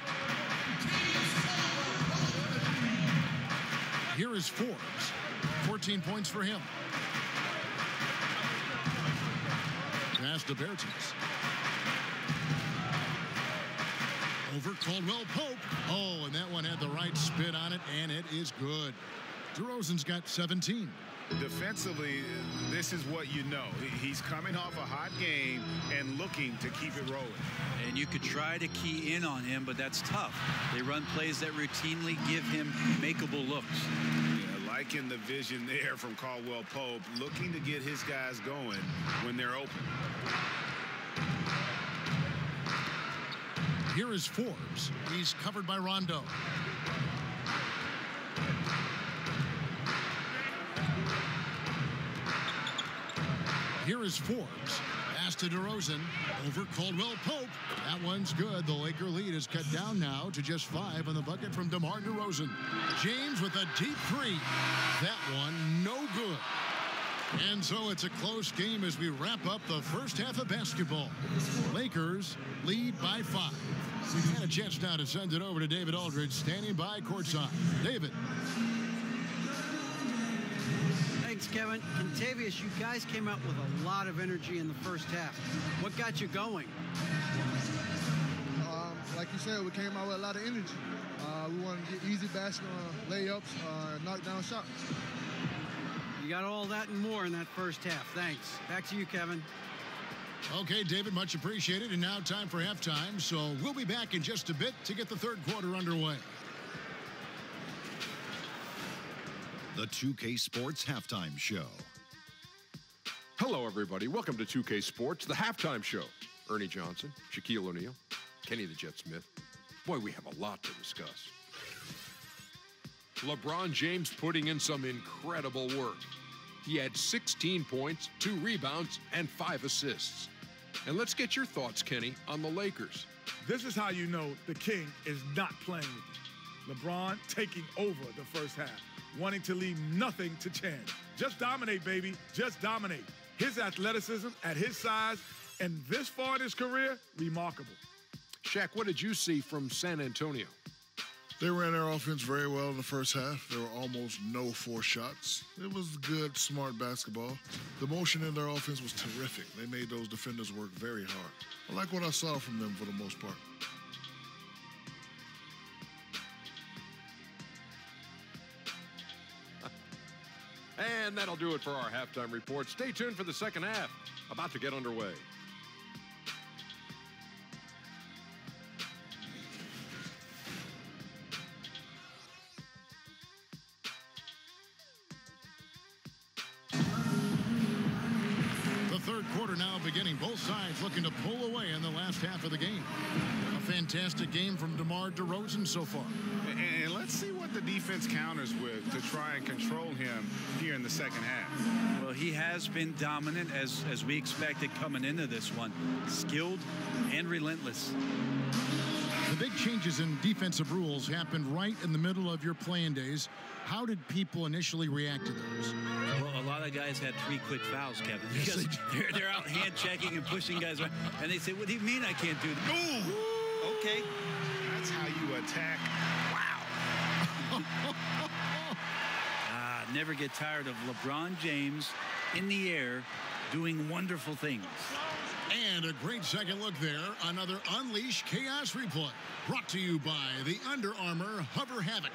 Here is Forbes. 14 points for him. Pass to Bertans. Over Caldwell Pope. Oh, and that one had the right spin on it, and it is good. DeRozan's got 17. Defensively, this is what you know. He's coming off a hot game and looking to keep it rolling. And you could try to key in on him, but that's tough. They run plays that routinely give him makeable looks. Yeah, liking the vision there from Caldwell Pope, looking to get his guys going when they're open. Here is Forbes. He's covered by Rondo. Here is Forbes. Pass to DeRozan. Over Caldwell Pope. That one's good. The Laker lead is cut down now to just 5 on the bucket from DeMar DeRozan. James with a deep three. That one no good. And so it's a close game as we wrap up the first half of basketball. Lakers lead by 5. We've had a chance now to send it over to David Aldridge, standing by courtside. David. Thanks, Kevin. Contavious, you guys came out with a lot of energy in the first half. What got you going? Like you said, we came out with a lot of energy. We wanted to get easy basket layups, knock down shots. You got all that and more in that first half. Thanks. Back to you, Kevin. Okay, David, much appreciated. And now time for halftime. So we'll be back in just a bit to get the third quarter underway. The 2K Sports Halftime Show. Hello, everybody. Welcome to 2K Sports, the halftime show. Ernie Johnson, Shaquille O'Neal, Kenny the Jet Smith. Boy, we have a lot to discuss. LeBron James putting in some incredible work. He had 16 points, 2 rebounds, and 5 assists. And let's get your thoughts, Kenny, on the Lakers. This is how you know the king is not playing with you. LeBron taking over the first half, wanting to leave nothing to chance. Just dominate, baby. Just dominate. His athleticism at his size and this far in his career, remarkable. Shaq, what did you see from San Antonio? They ran their offense very well in the first half. There were almost no forced shots. It was good, smart basketball. The motion in their offense was terrific. They made those defenders work very hard. I like what I saw from them for the most part. And that'll do it for our halftime report. Stay tuned for the second half. About to get underway. Third quarter now beginning. Both sides looking to pull away in the last half of the game. A fantastic game from DeMar DeRozan so far. And let's see what the defense counters with to try and control him here in the second half. Well, he has been dominant as we expected coming into this one. Skilled and relentless. The big changes in defensive rules happened right in the middle of your playing days. How did people initially react to those? Well, a lot of guys had 3 quick fouls, Kevin, because they're out hand checking and pushing guys around. And they say, what do you mean I can't do that? Ooh, okay. That's how you attack. Wow. Never get tired of LeBron James in the air doing wonderful things. And a great second look there. Another Unleash Chaos replay. Brought to you by the Under Armour Hover Havoc.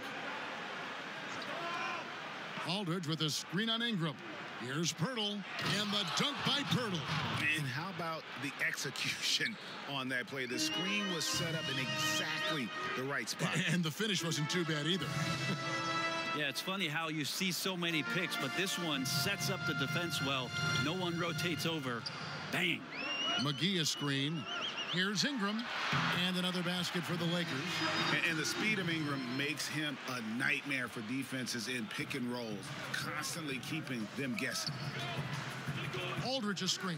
Aldridge with a screen on Ingram. Here's Pirtle, and the dunk by Pirtle. And how about the execution on that play? The screen was set up in exactly the right spot. And the finish wasn't too bad either. Yeah, it's funny how you see so many picks, but this one sets up the defense well. No one rotates over. Bang. McGee a screen. Here's Ingram, and another basket for the Lakers. And the speed of Ingram makes him a nightmare for defenses in pick and rolls, constantly keeping them guessing. Aldridge a screen.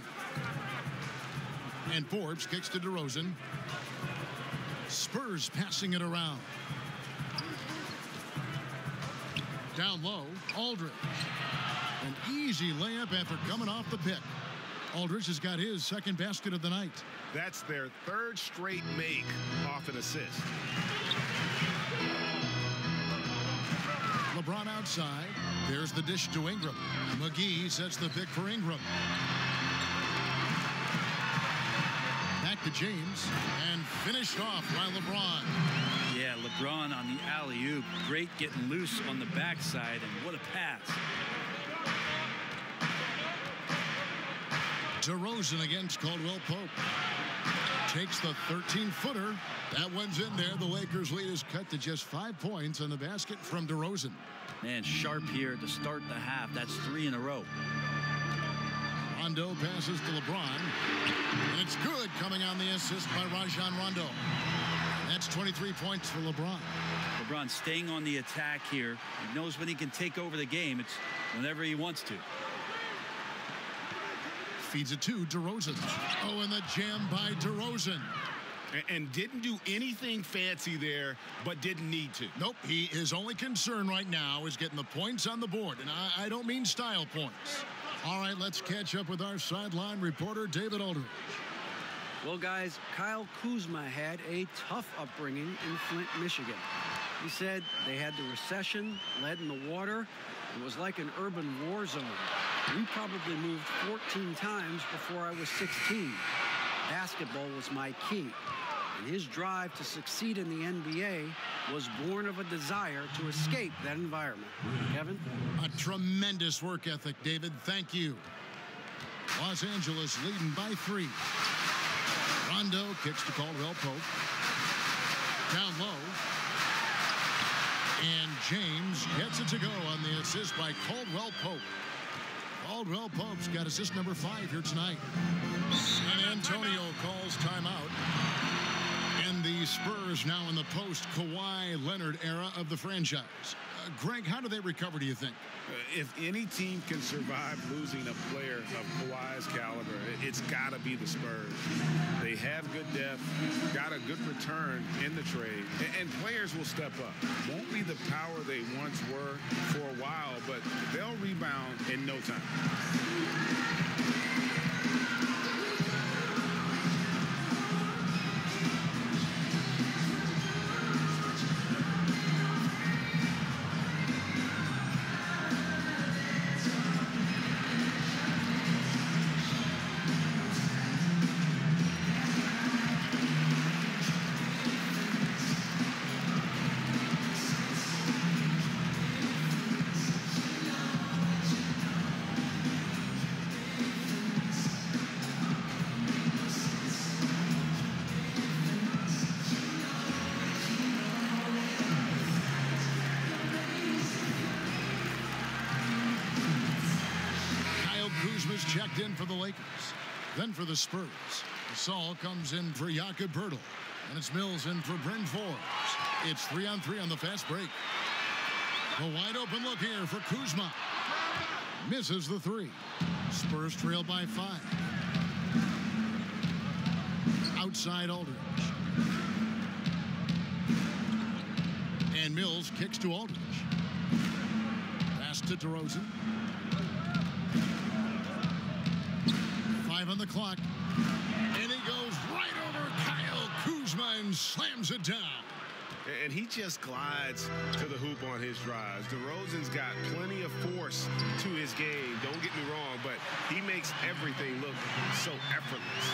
And Forbes kicks to DeRozan. Spurs passing it around. Down low, Aldridge. An easy layup after coming off the pick. Aldridge has got his second basket of the night. That's their 3rd straight make off an assist. LeBron outside. There's the dish to Ingram. McGee sets the pick for Ingram. Back to James. And finished off by LeBron. Yeah, LeBron on the alley-oop. Great getting loose on the backside. And what a pass. DeRozan against Caldwell Pope. Takes the 13-footer. That one's in there. The Lakers' lead is cut to just 5 points on the basket from DeRozan. Man, sharp here to start the half. That's 3 in a row. Rondo passes to LeBron. And it's good coming on the assist by Rajon Rondo. That's 23 points for LeBron. LeBron staying on the attack here. He knows when he can take over the game. It's whenever he wants to. Feeds it to DeRozan. Oh, and the jam by DeRozan. And didn't do anything fancy there, but didn't need to. Nope. His only concern right now is getting the points on the board. And I don't mean style points. All right, let's catch up with our sideline reporter, David Aldridge. Well, guys, Kyle Kuzma had a tough upbringing in Flint, Michigan. He said they had the recession, lead in the water. It was like an urban war zone. We probably moved 14 times before I was 16. Basketball was my key. And his drive to succeed in the NBA was born of a desire to escape that environment. Kevin? A tremendous work ethic, David. Thank you. Los Angeles leading by 3. Rondo kicks to Caldwell Pope. Down low. And James gets it to go on the assist by Caldwell Pope. Caldwell Pope's got assist number 5 here tonight. San Antonio calls timeout. And the Spurs now in the post-Kawhi Leonard era of the franchise. Greg, how do they recover, do you think? If any team can survive losing a player of Kawhi's caliber, it's got to be the Spurs. They have good depth, got a good return in the trade, and players will step up. Won't be the power they once were for a while, but they'll rebound in no time. Checked in for the Lakers. Then for the Spurs. Gasol comes in for Jakob Poeltl. And it's Mills in for Bryn Forbes. It's 3-on-3 on the fast break. A wide open look here for Kuzma. Misses the 3. Spurs trail by 5. Outside Aldridge. And Mills kicks to Aldridge. Pass to DeRozan. 5 on the clock. And he goes right over Kyle Kuzma and slams it down. And he just glides to the hoop on his drives. DeRozan's got plenty of force to his game. Don't get me wrong, but he makes everything look so effortless.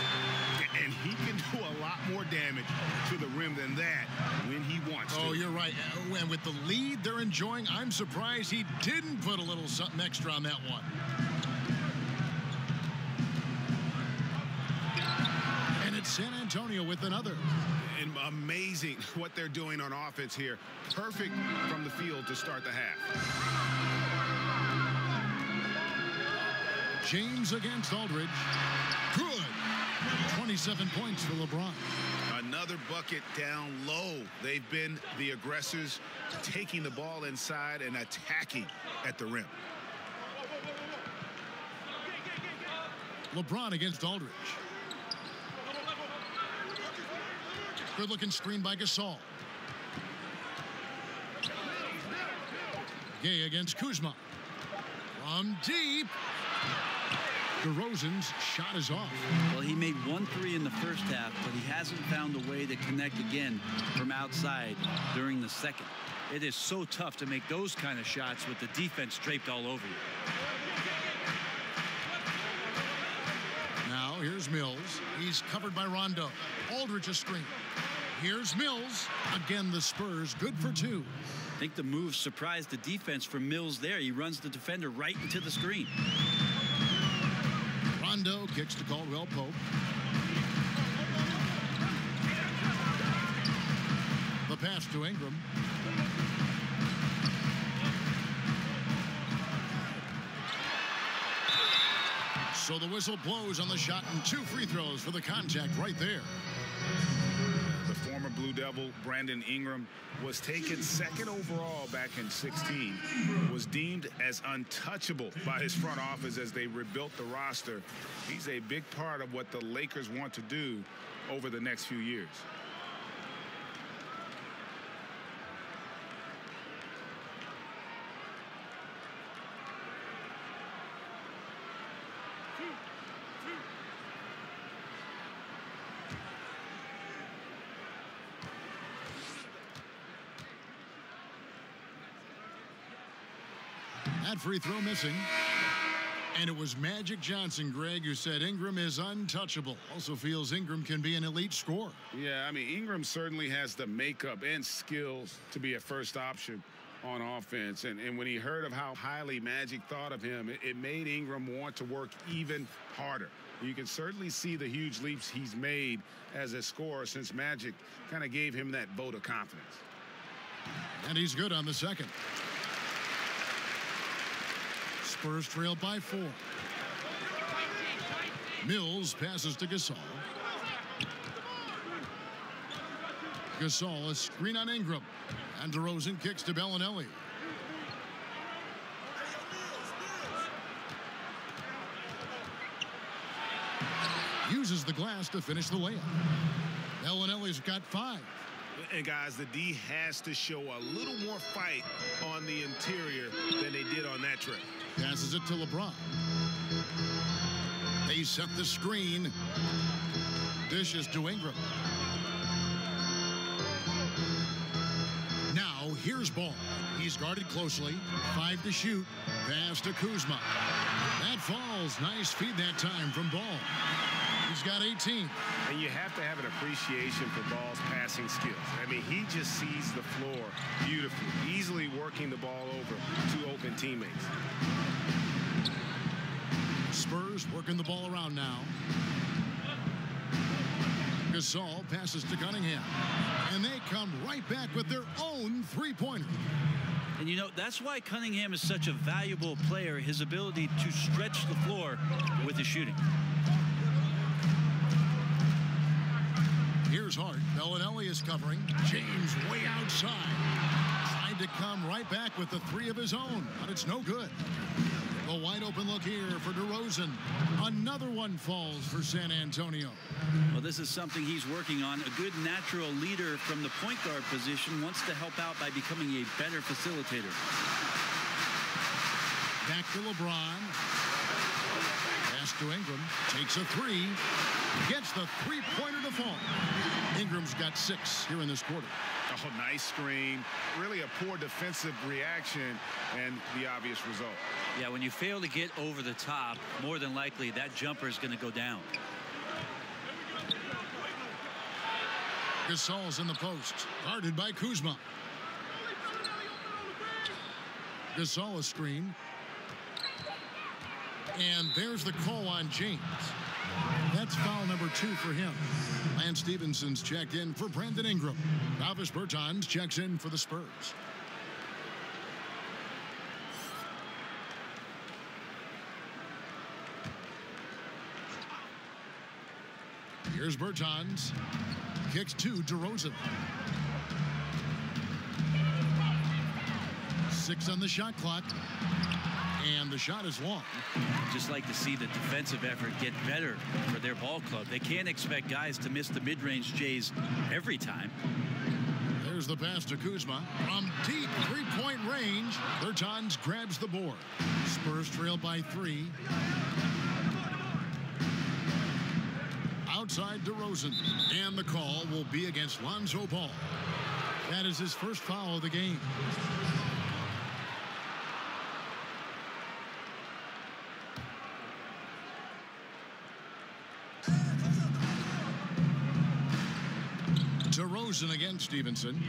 And he can do a lot more damage to the rim than that when he wants to. Oh, you're right. And with the lead they're enjoying, I'm surprised he didn't put a little something extra on that one. And it's San Antonio with another. And amazing what they're doing on offense here. Perfect from the field to start the half. James against Aldridge. Good. 27 points for LeBron. Another bucket down low. They've been the aggressors, taking the ball inside and attacking at the rim. LeBron against Aldridge. Good-looking screen by Gasol. Gay against Kuzma. From deep. DeRozan's shot is off. Well, he made 1 3 in the first half, but he hasn't found a way to connect again from outside during the second. It is so tough to make those kind of shots with the defense draped all over you. Now, here's Mills. He's covered by Rondo. Aldridge a screen. Here's Mills. Again, the Spurs good for 2. I think the move surprised the defense from Mills there. He runs the defender right into the screen. Rondo kicks to Caldwell Pope. The pass to Ingram. So the whistle blows on the shot and 2 free throws for the contact right there. The former former Blue Devil Brandon Ingram was taken second overall back in 16, was deemed as untouchable by his front office as they rebuilt the roster. He's a big part of what the Lakers want to do over the next few years. That free throw missing. And it was Magic Johnson, Greg, who said Ingram is untouchable. Also feels Ingram can be an elite scorer. Yeah, I mean, Ingram certainly has the makeup and skills to be a first option on offense. And when he heard of how highly Magic thought of him, it made Ingram want to work even harder. You can certainly see the huge leaps he's made as a scorer since Magic kind of gave him that vote of confidence. And he's good on the second. Spurs trail by 4. Mills passes to Gasol. Gasol, a screen on Ingram. And DeRozan kicks to Bellinelli. Uses the glass to finish the layup. Bellinelli's got 5. And guys, the D has to show a little more fight on the interior than they did on that trip. Passes it to LeBron. They set the screen. Dishes to Ingram. Now here's Ball. He's guarded closely. 5 to shoot. Pass to Kuzma. That falls. Nice feed that time from Ball. He's got 18. And you have to have an appreciation for Ball's passing skills. I mean, he just sees the floor beautifully, easily working the ball over to open teammates. Spurs working the ball around now. Gasol passes to Cunningham. And they come right back with their own three-pointer. And, you know, that's why Cunningham is such a valuable player, his ability to stretch the floor with his shooting. Here's Hart. Bellinelli is covering. James way outside. Tried to come right back with the 3 of his own, but it's no good. The wide open look here for DeRozan. Another one falls for San Antonio. Well, this is something he's working on. A good natural leader from the point guard position wants to help out by becoming a better facilitator. Back to LeBron. Pass to Ingram. Takes a 3. Gets the three-pointer to fall. Ingram's got 6 here in this quarter. Oh, nice screen. Really a poor defensive reaction and the obvious result. Yeah, when you fail to get over the top, more than likely that jumper is going to go down. Gasol's in the post. Guarded by Kuzma. Gasol a screen. And there's the call on James. That's foul number 2 for him. Lance Stephenson's checked in for Brandon Ingram. Davis Bertans checks in for the Spurs. Here's Bertans. Kicks to DeRozan. 6 on the shot clock. And the shot is long. Just like to see the defensive effort get better for their ball club. They can't expect guys to miss the mid-range Jays every time. There's the pass to Kuzma. From deep three-point range, Bertans grabs the board. Spurs trail by 3. Outside DeRozan. And the call will be against Lonzo Ball. That is his first foul of the game. DeRozan against Stevenson.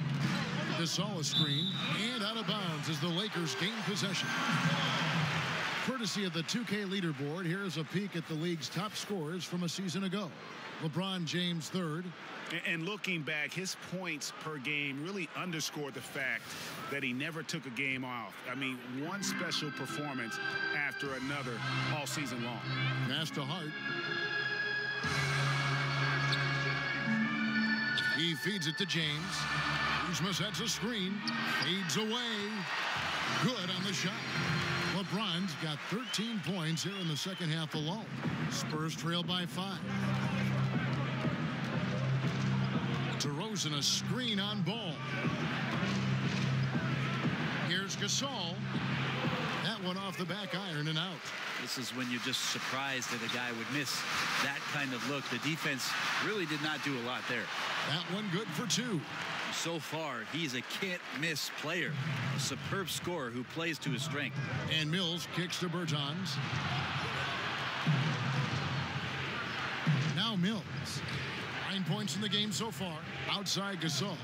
Gasol a screen and out of bounds as the Lakers gain possession. Courtesy of the 2K leaderboard, here's a peek at the league's top scorers from a season ago. LeBron James 3rd. And looking back, his points per game really underscored the fact that he never took a game off. I mean, one special performance after another all season long. Pass to Hart. He feeds it to James. Kuzma sets a screen. Fades away. Good on the shot. LeBron's got 13 points here in the second half alone. Spurs trail by 5. DeRozan a screen on Ball. Here's Gasol. That one off the back iron and out. This is when you're just surprised that a guy would miss that kind of look. The defense really did not do a lot there. That one good for 2. So far, he's a can't-miss player. A superb scorer who plays to his strength. And Mills kicks to Bertans. Now Mills. 9 points in the game so far. Outside Gasol.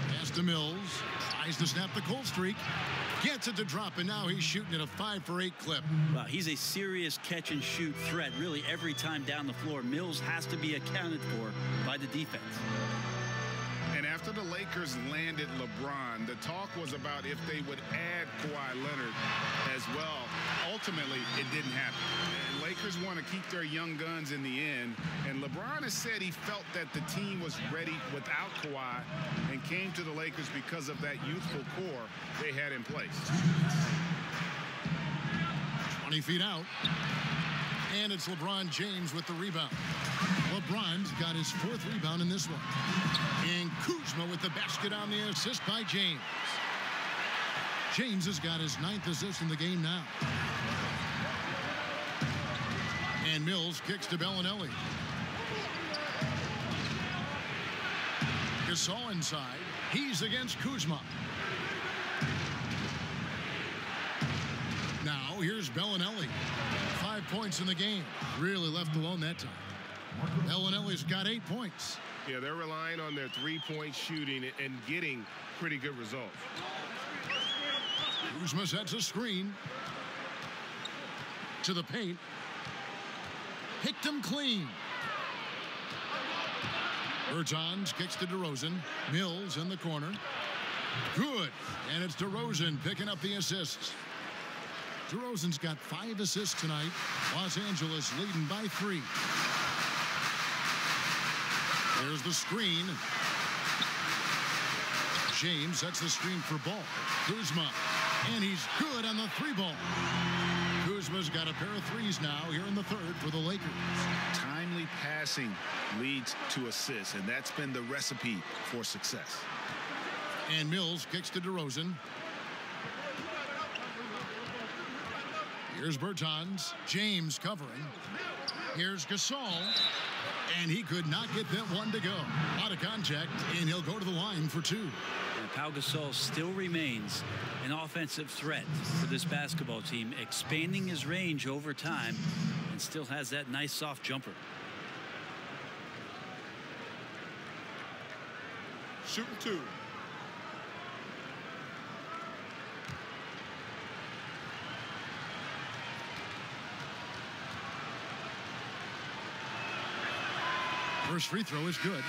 Pass to Mills. Tries to snap the cold streak. Gets it to drop, and now he's shooting at a 5-for-8 clip. Well, he's a serious catch-and-shoot threat, really, every time down the floor. Mills has to be accounted for by the defense. And after the Lakers landed LeBron, the talk was about if they would add Kawhi Leonard as well. Ultimately, it didn't happen. And Lakers want to keep their young guns in the end. And LeBron has said he felt that the team was ready without Kawhi and came to the Lakers because of that youthful core they had in place. 20 feet out. And it's LeBron James with the rebound. LeBron's got his 4th rebound in this one. And Kuzma with the basket on the assist by James. James has got his 9th assist in the game now. And Mills kicks to Bellinelli. Gasol inside. He's against Kuzma. Now here's Bellinelli. 5 points in the game. Really left alone that time. Bellinelli's got 8 points. Yeah, they're relying on their three-point shooting and getting pretty good results. Kuzma sets a screen. To the paint. Picked him clean. Bertans kicks to DeRozan. Mills in the corner. Good. And it's DeRozan picking up the assists. DeRozan's got 5 assists tonight. Los Angeles leading by 3. There's the screen. James sets the screen for Ball. Kuzma. And he's good on the 3-ball. Kuzma's got a pair of threes now here in the 3rd for the Lakers. Timely passing leads to assists, and that's been the recipe for success. And Mills kicks to DeRozan. Here's Bertans. James covering. Here's Gasol. And he could not get that one to go. Out of contact, and he'll go to the line for 2. And Pau Gasol still remains an offensive threat for this basketball team, expanding his range over time and still has that nice soft jumper. Shooting 2. First free throw is good.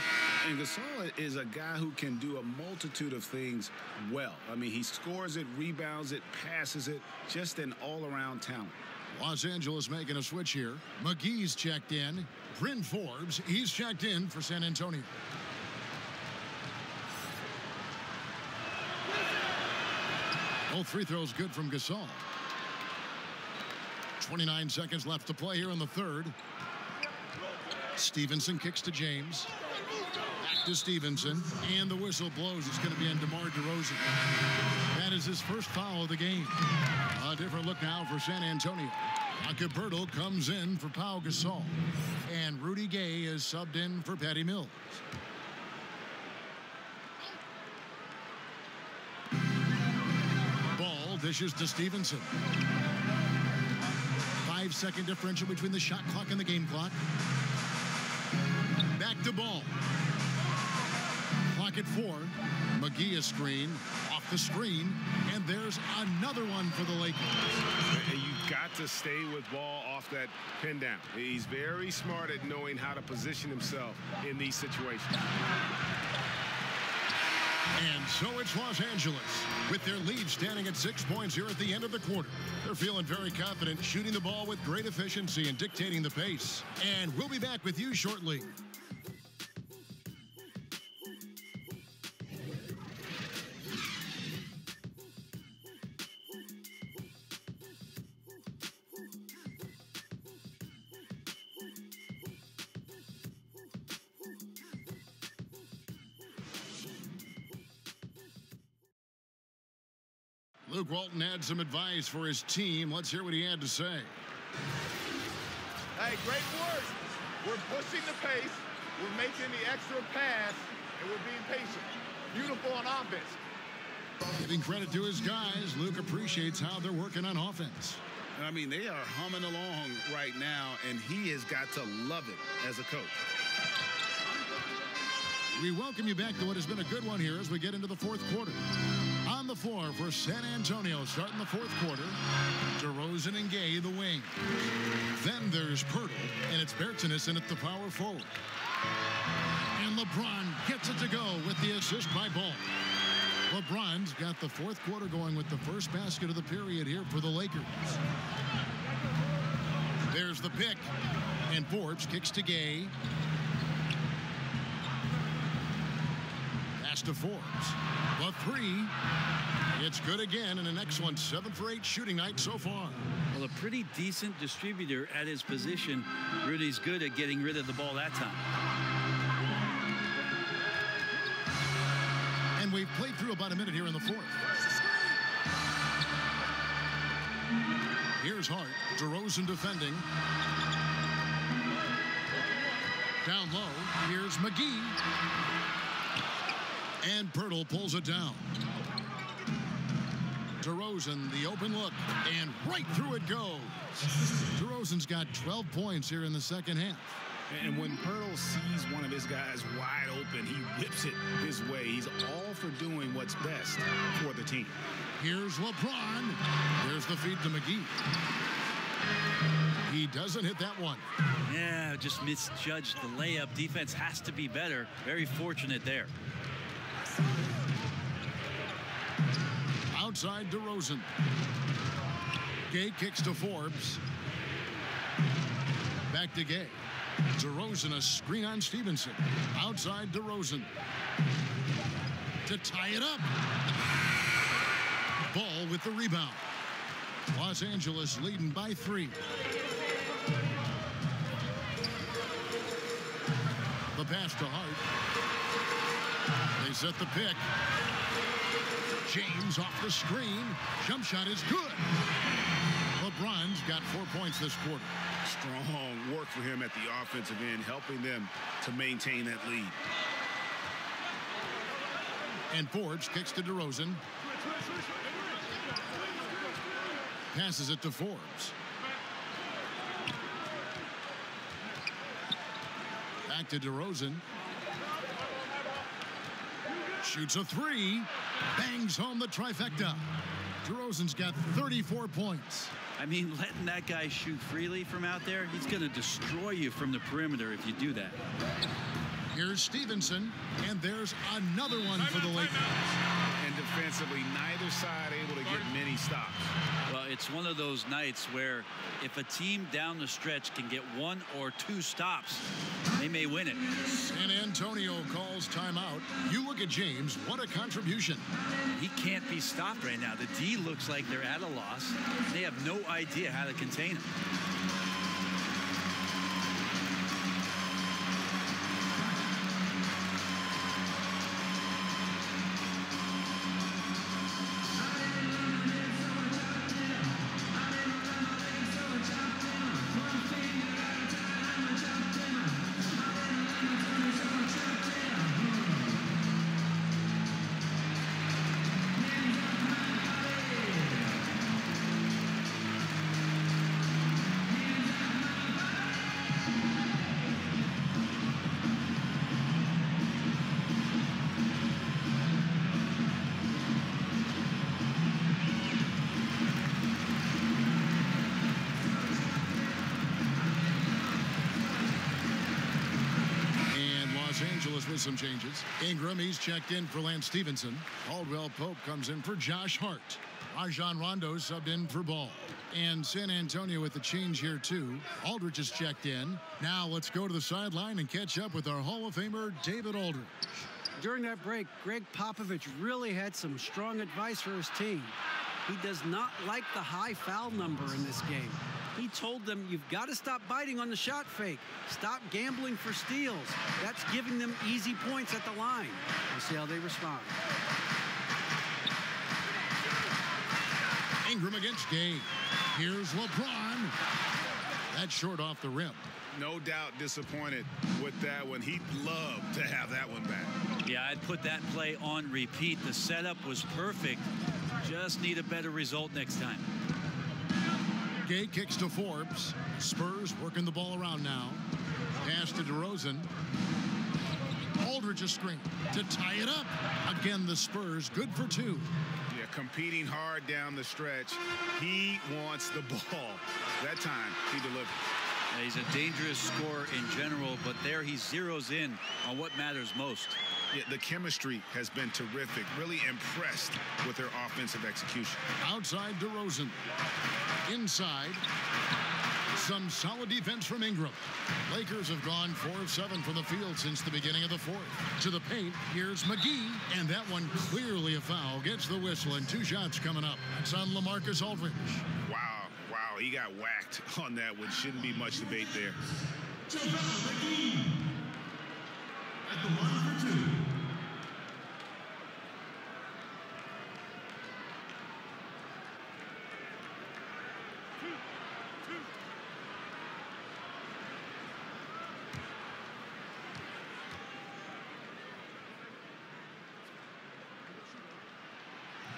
And Gasol is a guy who can do a multitude of things well. I mean, he scores it, rebounds it, passes it, just an all-around talent. Los Angeles making a switch here. McGee's checked in. Bryn Forbes, he's checked in for San Antonio. Both free throws good from Gasol. 29 seconds left to play here in the 3rd. Stevenson kicks to James. Back to Stevenson. And the whistle blows. It's going to be on DeMar DeRozan. That is his first foul of the game. A different look now for San Antonio. Acaberto comes in for Pau Gasol. And Rudy Gay is subbed in for Patty Mills. Ball dishes to Stevenson. 5-second differential between the shot clock and the game clock. Back to Ball. Clock at 4. McGee a screen. Off the screen. And there's another one for the Lakers. And you've got to stay with Ball off that pin down. He's very smart at knowing how to position himself in these situations. And so it's Los Angeles with their lead standing at 6 points here at the end of the quarter. They're feeling very confident, shooting the ball with great efficiency and dictating the pace. And we'll be back with you shortly. Luke Walton had some advice for his team. Let's hear what he had to say. Hey, great work. We're pushing the pace. We're making the extra pass, and we're being patient. Beautiful on offense. Giving credit to his guys, Luke appreciates how they're working on offense. I mean, they are humming along right now, and he has got to love it as a coach. We welcome you back to what has been a good one here as we get into the fourth quarter. On the floor for San Antonio, starting the fourth quarter, DeRozan and Gay, the wing. Then there's Pirtle, and it's Bertinason at the power forward. And LeBron gets it to go with the assist by Ball. LeBron's got the fourth quarter going with the first basket of the period here for the Lakers. There's the pick, and Forbes kicks to Gay. Pass to Forbes. The three. It's good again, and an excellent 7 for 8 shooting night so far. Well, a pretty decent distributor at his position. Rudy's good at getting rid of the ball that time. And we've played through about a minute here in the fourth. Here's Hart. DeRozan defending. Down low. Here's McGee. And Pirtle pulls it down. DeRozan, the open look, and right through it goes. DeRozan's got 12 points here in the second half. And when Pirtle sees one of his guys wide open, he whips it his way. He's all for doing what's best for the team. Here's LeBron. There's the feed to McGee. He doesn't hit that one. Yeah, just misjudged the layup. Defense has to be better. Very fortunate there. Outside DeRozan. Gay kicks to Forbes. Back to Gay. DeRozan, a screen on Stevenson. Outside DeRozan. To tie it up. Ball with the rebound. Los Angeles leading by 3. The pass to Hart. They set the pick. James off the screen. Jump shot is good. LeBron's got 4 points this quarter. Strong work for him at the offensive end, helping them to maintain that lead. And Forbes kicks to DeRozan. Passes it to Forbes. Back to DeRozan. Shoots a 3. Bangs home the trifecta. DeRozan's got 34 points. I mean, letting that guy shoot freely from out there, he's going to destroy you from the perimeter if you do that. Here's Stevenson, and there's another one for the Lakers. And defensively, neither side able to get many stops. Well, it's one of those nights where if a team down the stretch can get 1 or 2 stops, they may win it. San Antonio calls timeout. You look at James, what a contribution. He can't be stopped right now. The D looks like they're at a loss. They have no idea how to contain him. With some changes. Ingram, he's checked in for Lance Stevenson. Caldwell Pope comes in for Josh Hart. Rajon Rondo subbed in for Ball. And San Antonio with the change here too. Aldridge is checked in. Now let's go to the sideline and catch up with our Hall of Famer, David Aldridge. During that break, Greg Popovich really had some strong advice for his team. He does not like the high foul number in this game. He told them, you've got to stop biting on the shot fake. Stop gambling for steals. That's giving them easy points at the line. We'll see how they respond. Ingram against Gay. Here's LeBron. That's short off the rim. No doubt disappointed with that one. He'd love to have that one back. Yeah, I'd put that play on repeat. The setup was perfect. Just need a better result next time. Gay kicks to Forbes. Spurs working the ball around now. Pass to DeRozan. Aldridge a screen to tie it up. Again, the Spurs good for 2. Yeah, competing hard down the stretch. He wants the ball. That time, he delivered. Yeah, he's a dangerous scorer in general, but there he zeroes in on what matters most. Yeah, the chemistry has been terrific. Really impressed with their offensive execution. Outside DeRozan. Inside. Some solid defense from Ingram. Lakers have gone 4 of 7 from the field since the beginning of the 4th. To the paint, here's McGee, and that one clearly a foul. Gets the whistle, and 2 shots coming up. That's on LaMarcus Aldridge. Wow, he got whacked on that one. Shouldn't be much debate there. McGee at the line for 2.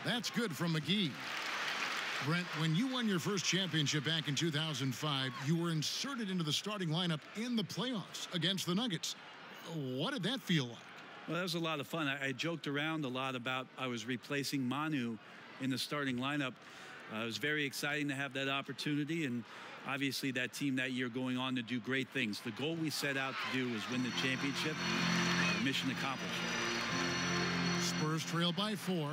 That's good from McGee. Brent, when you won your first championship back in 2005, you were inserted into the starting lineup in the playoffs against the Nuggets. What did that feel like? Well, that was a lot of fun. I joked around a lot about I was replacing Manu in the starting lineup. It was very exciting to have that opportunity, and obviously that team that year going on to do great things. The goal we set out to do was win the championship. Mission accomplished. Spurs trail by 4.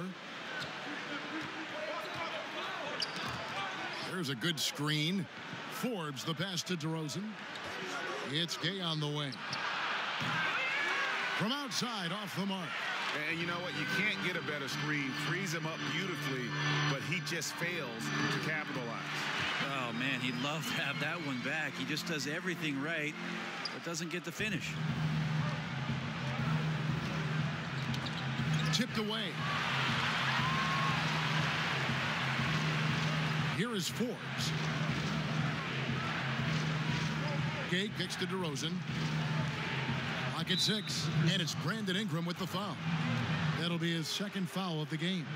There's a good screen. Forbes the pass to DeRozan. It's Gay on the wing. From outside, off the mark. And you know what? You can't get a better screen. Frees him up beautifully, but he just fails to capitalize. Oh, man, he'd love to have that one back. He just does everything right, but doesn't get the finish. Tipped away. Here is Forbes. Gay kicks to DeRozan. Clock at 6, and it's Brandon Ingram with the foul. That'll be his second foul of the game.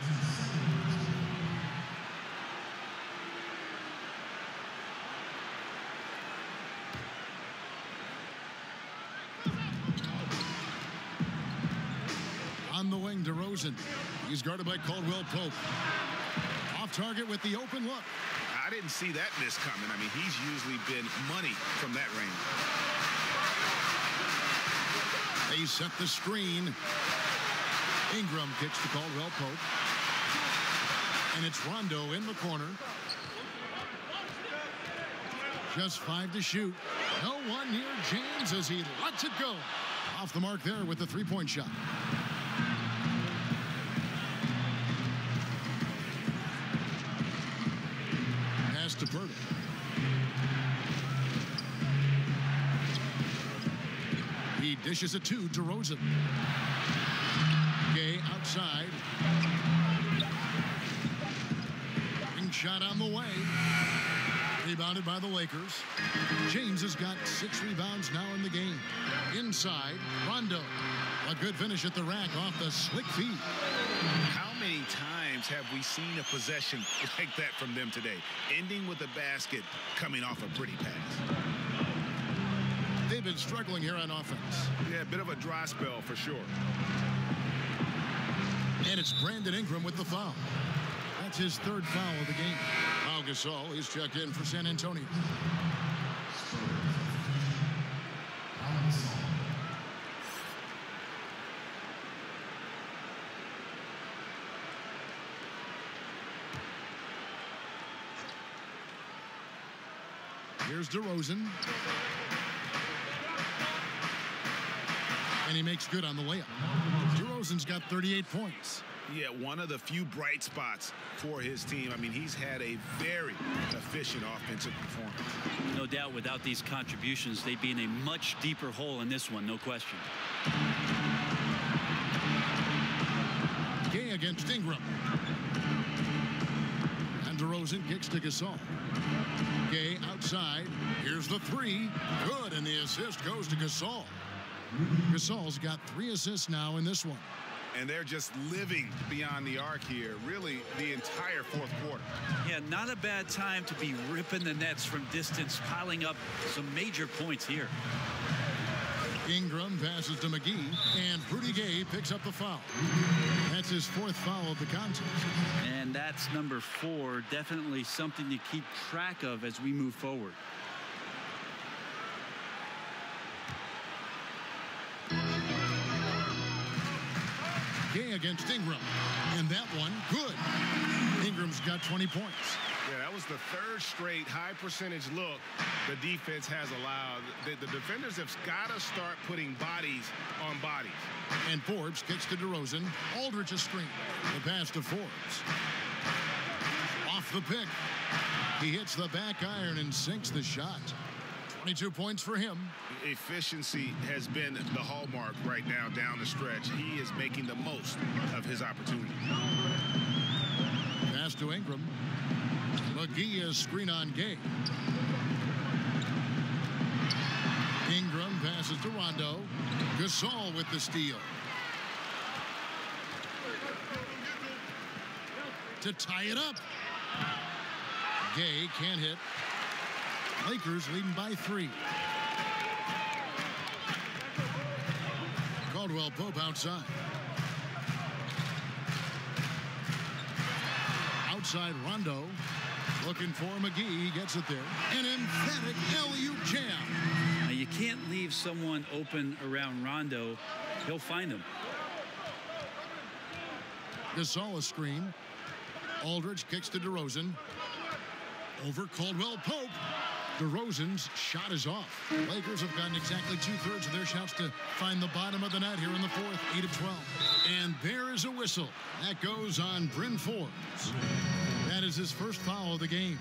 On the wing, DeRozan. He's guarded by Caldwell Pope. Off target with the open look. I didn't see that miss coming. I mean, he's usually been money from that range. They set the screen. Ingram kicks to Caldwell Pope. And it's Rondo in the corner. Just 5 to shoot. No one near James as he lets it go. Off the mark there with the 3-point shot. Pass to Purdy. He dishes it to DeRozan. Gay outside. Ring shot on the way. Rebounded by the Lakers. James has got 6 rebounds now in the game. Inside, Rondo. A good finish at the rack off the slick feed. How many times have we seen a possession like that from them today? Ending with a basket, coming off a pretty pass. They've been struggling here on offense. Yeah, a bit of a dry spell for sure. And it's Brandon Ingram with the foul. That's his 3rd foul of the game. Pau Gasol is checked in for San Antonio. Here's DeRozan. And he makes good on the layup. DeRozan's got 38 points. Yeah, one of the few bright spots for his team. I mean, he's had a very efficient offensive performance. No doubt without these contributions, they'd be in a much deeper hole in this one, no question. Gay against Ingram. And DeRozan kicks to Gasol. Gay outside. Here's the three. Good, and the assist goes to Gasol. Gasol's got 3 assists now in this one. And they're just living beyond the arc here, really, the entire fourth quarter. Yeah, not a bad time to be ripping the nets from distance, piling up some major points here. Ingram passes to McGee, and Rudy Gay picks up the foul. That's his 4th foul of the contest. And that's number 4, definitely something to keep track of as we move forward. Gay against Ingram, and that one, good. Ingram's got 20 points. Yeah, that was the 3rd straight high percentage look the defense has allowed. The defenders have got to start putting bodies on bodies. And Forbes kicks to DeRozan. Aldridge a screen. The pass to Forbes. Off the pick. He hits the back iron and sinks the shot. 22 points for him. Efficiency has been the hallmark right now down the stretch. He is making the most of his opportunity. Pass to Ingram. McGee is screen on Gay. Ingram passes to Rondo. Gasol with the steal. To tie it up. Gay can't hit. Lakers leading by 3. Caldwell Pope outside. Outside Rondo. Looking for McGee. He gets it there. An emphatic alley-oop jam. Now you can't leave someone open around Rondo. He'll find him. Gasol a screen. Aldridge kicks to DeRozan. Over Caldwell Pope. DeRozan's shot is off. Lakers have gotten exactly 2/3 of their shots to find the bottom of the net here in the 4th, 8 of 12. And there is a whistle. That goes on Bryn Forbes. That is his 1st foul of the game.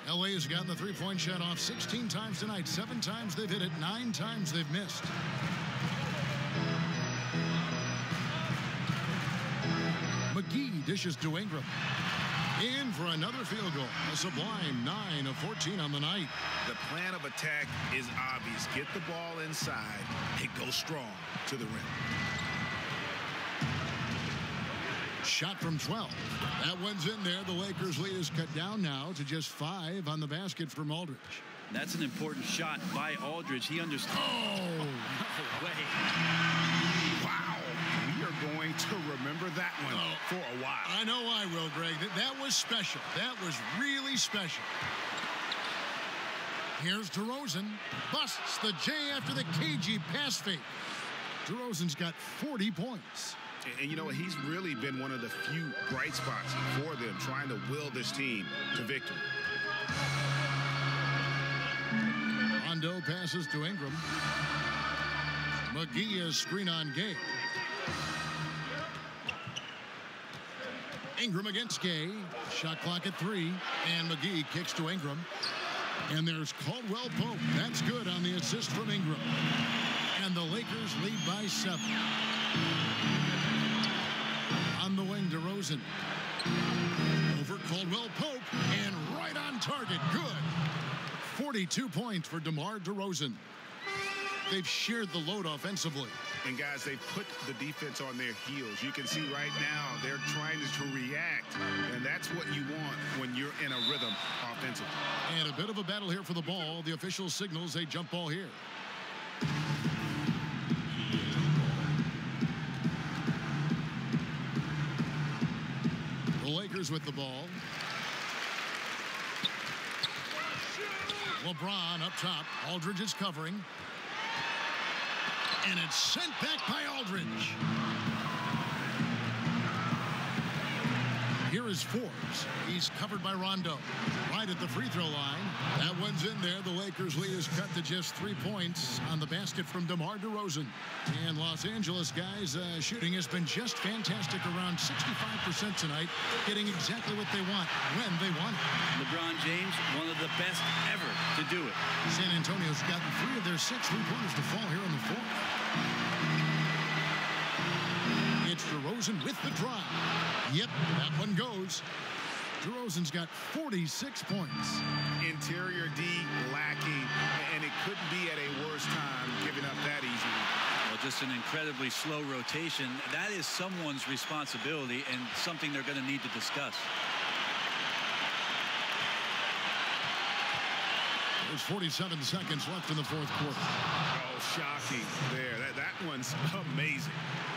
LA has gotten the 3-point shot off 16 times tonight. 7 times they've hit it. 9 times they've missed. McGee dishes to Ingram. In for another field goal. A sublime 9 of 14 on the night. The plan of attack is obvious. Get the ball inside and go strong to the rim. Shot from 12. That one's in there. The Lakers' lead is cut down now to just 5 on the basket from Aldridge. That's an important shot by Aldridge. He understands. Oh! No way. Wow. We are going to remember that one for a while. I know I will, Greg. That was special. That was really special. Here's DeRozan. Busts the J after the cagey pass fake. DeRozan's got 40 points. And you know what? He's really been one of the few bright spots for them, trying to will this team to victory. Rondo passes to Ingram. McGee is screen on Gay. Ingram against Gay. Shot clock at 3. And McGee kicks to Ingram. And there's Caldwell Pope. That's good on the assist from Ingram. And the Lakers lead by 7. On the wing, DeRozan. Over Caldwell Pope. And right on target. Good. 42 points for DeMar DeRozan. They've shared the load offensively. And guys, they've put the defense on their heels. You can see right now they're trying to react. And that's what you want when you're in a rhythm offensively. And a bit of a battle here for the ball. The official signals a jump ball here. The Lakers with the ball. LeBron up top. Aldridge is covering. And it's sent back by Aldridge. Here is is Forbes. He's covered by Rondo. Right at the free throw line. That one's in there. The Lakers' lead is cut to just 3 points on the basket from DeMar DeRozan. And Los Angeles, guys, shooting has been just fantastic, around 65% tonight, getting exactly what they want when they want it. LeBron James, one of the best ever to do it. San Antonio's gotten 3 of their 6 3-pointers to fall here in the fourth. It's DeRozan with the drive. Yep, that one goes. DeRozan's got 46 points. Interior D lacking, and it couldn't be at a worse time giving up that easily. Well, just an incredibly slow rotation. That is someone's responsibility and something they're going to need to discuss. There's 47 seconds left in the fourth quarter. Oh, shocking there. That one's amazing.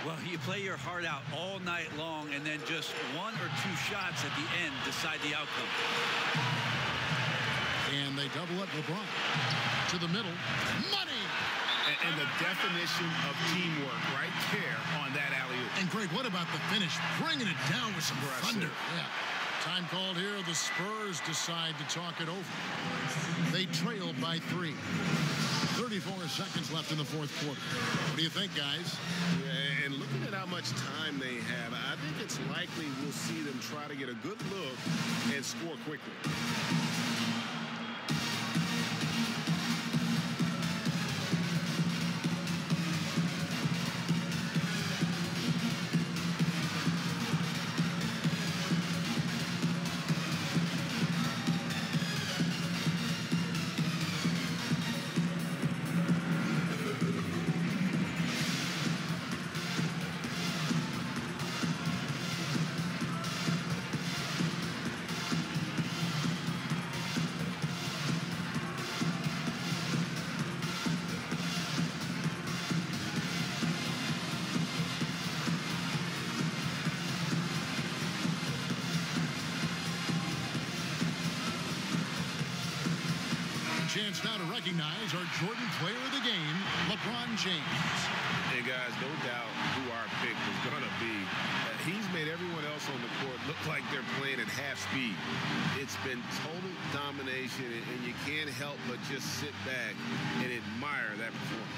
Well, you play your heart out all night long, and then just 1 or 2 shots at the end decide the outcome. And they double up LeBron. To the middle. Money! And the definition of teamwork right there on that alley-oop. And, Greg, what about the finish? Bringing it down with some thunder. Yeah. Time called here. The Spurs decide to talk it over. They trail by 3. 34 seconds left in the fourth quarter. What do you think, guys? Yeah, and looking at how much time they have, I think it's likely we'll see them try to get a good look and score quickly. Chance now to recognize our Jordan player of the game, LeBron James. And guys, no doubt who our pick was going to be. He's made everyone else on the court look like they're playing at half speed. It's been total domination, and you can't help but just sit back and admire that performance.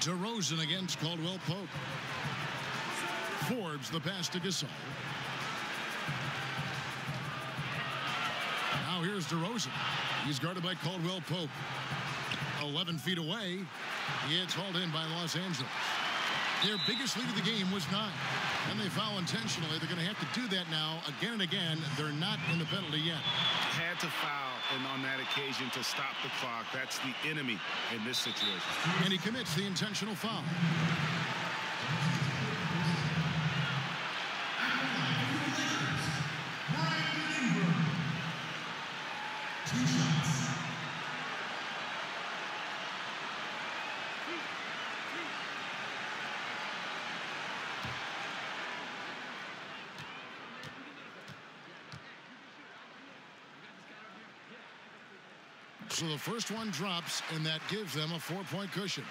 DeRozan against Caldwell Pope. Forbes the pass to Gasol. Now here's DeRozan. He's guarded by Caldwell Pope. 11 feet away. It's hauled in by Los Angeles. Their biggest lead of the game was 9. And they foul intentionally. They're going to have to do that now again and again. They're not in the penalty yet. Had to foul, and on that occasion to stop the clock. That's the enemy in this situation. And he commits the intentional foul. So the first one drops, and that gives them a 4-point cushion.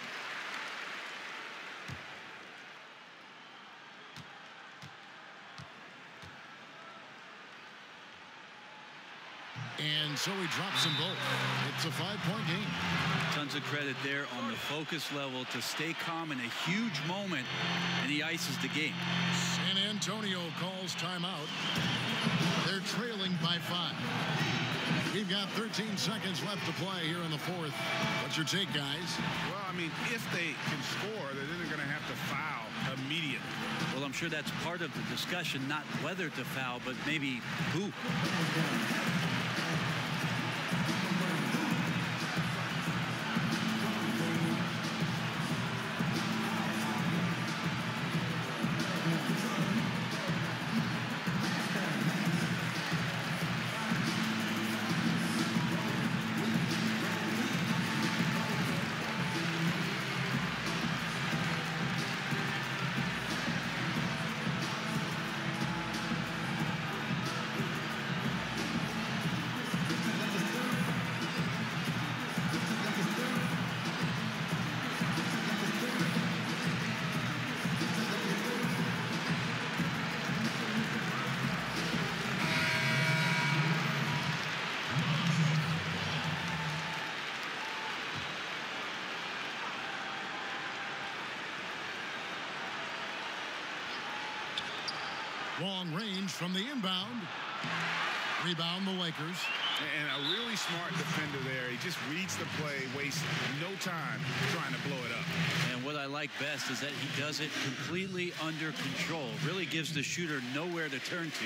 And so he drops them both. It's a 5-point game. Tons of credit there on the focus level to stay calm in a huge moment, and he ices the game. San Antonio calls timeout. They're trailing by 5. We've got 13 seconds left to play here in the fourth. What's your take, guys? Well, I mean, if they can score, then they're going to have to foul immediately. Well, I'm sure that's part of the discussion, not whether to foul, but maybe who. Long range from the inbound. Rebound the Lakers. And a really smart defender there. He just reads the play, wastes no time trying to blow it up. And what I like best is that he does it completely under control. Really gives the shooter nowhere to turn to.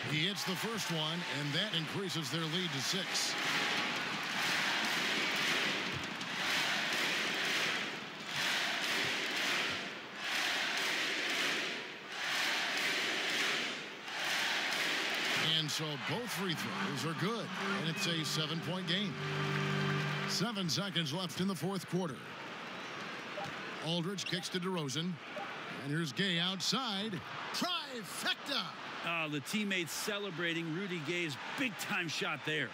He hits the first one, and that increases their lead to 6. And so both free throws are good, and it's a 7-point game. 7 seconds left in the fourth quarter. Aldridge kicks to DeRozan, and here's Gay outside. Trifecta! The teammates celebrating Rudy Gay's big-time shot there.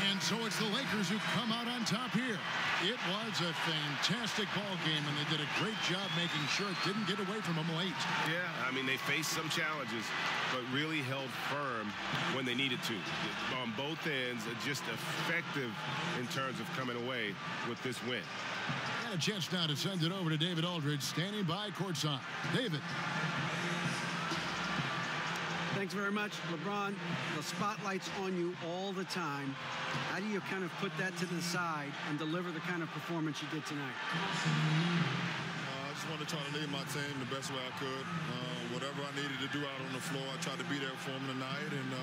And so it's the Lakers who come out on top here. It was a fantastic ball game, and they did a great job making sure it didn't get away from them late. Yeah, I mean, they faced some challenges, but really held firm when they needed to. On both ends, just effective in terms of coming away with this win. And a chance now to send it over to David Aldridge, standing by courtside. David. Thanks very much, LeBron. The spotlight's on you all the time. How do you kind of put that to the side and deliver the kind of performance you did tonight? I just wanted to try to lead my team the best way I could. Whatever I needed to do out on the floor, I tried to be there for them tonight. And,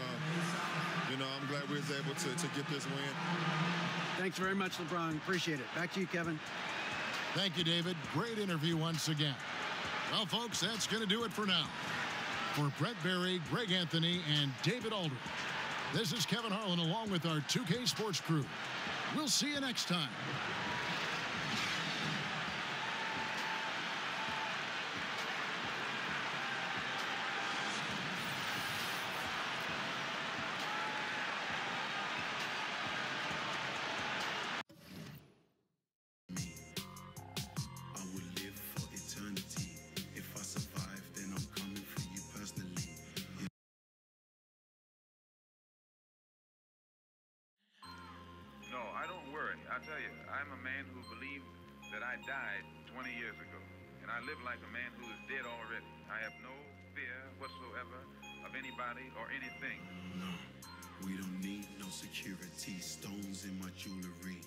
I'm glad we was able to get this win. Thanks very much, LeBron. Appreciate it. Back to you, Kevin. Thank you, David. Great interview once again. Well, folks, that's going to do it for now. For Brett Berry, Greg Anthony, and David Aldridge, this is Kevin Harlan along with our 2K Sports crew. We'll see you next time. No, I don't worry. I tell you, I'm a man who believed that I died 20 years ago, and I live like a man who is dead already. I have no fear whatsoever of anybody or anything. No, we don't need no security, stones in my jewelry.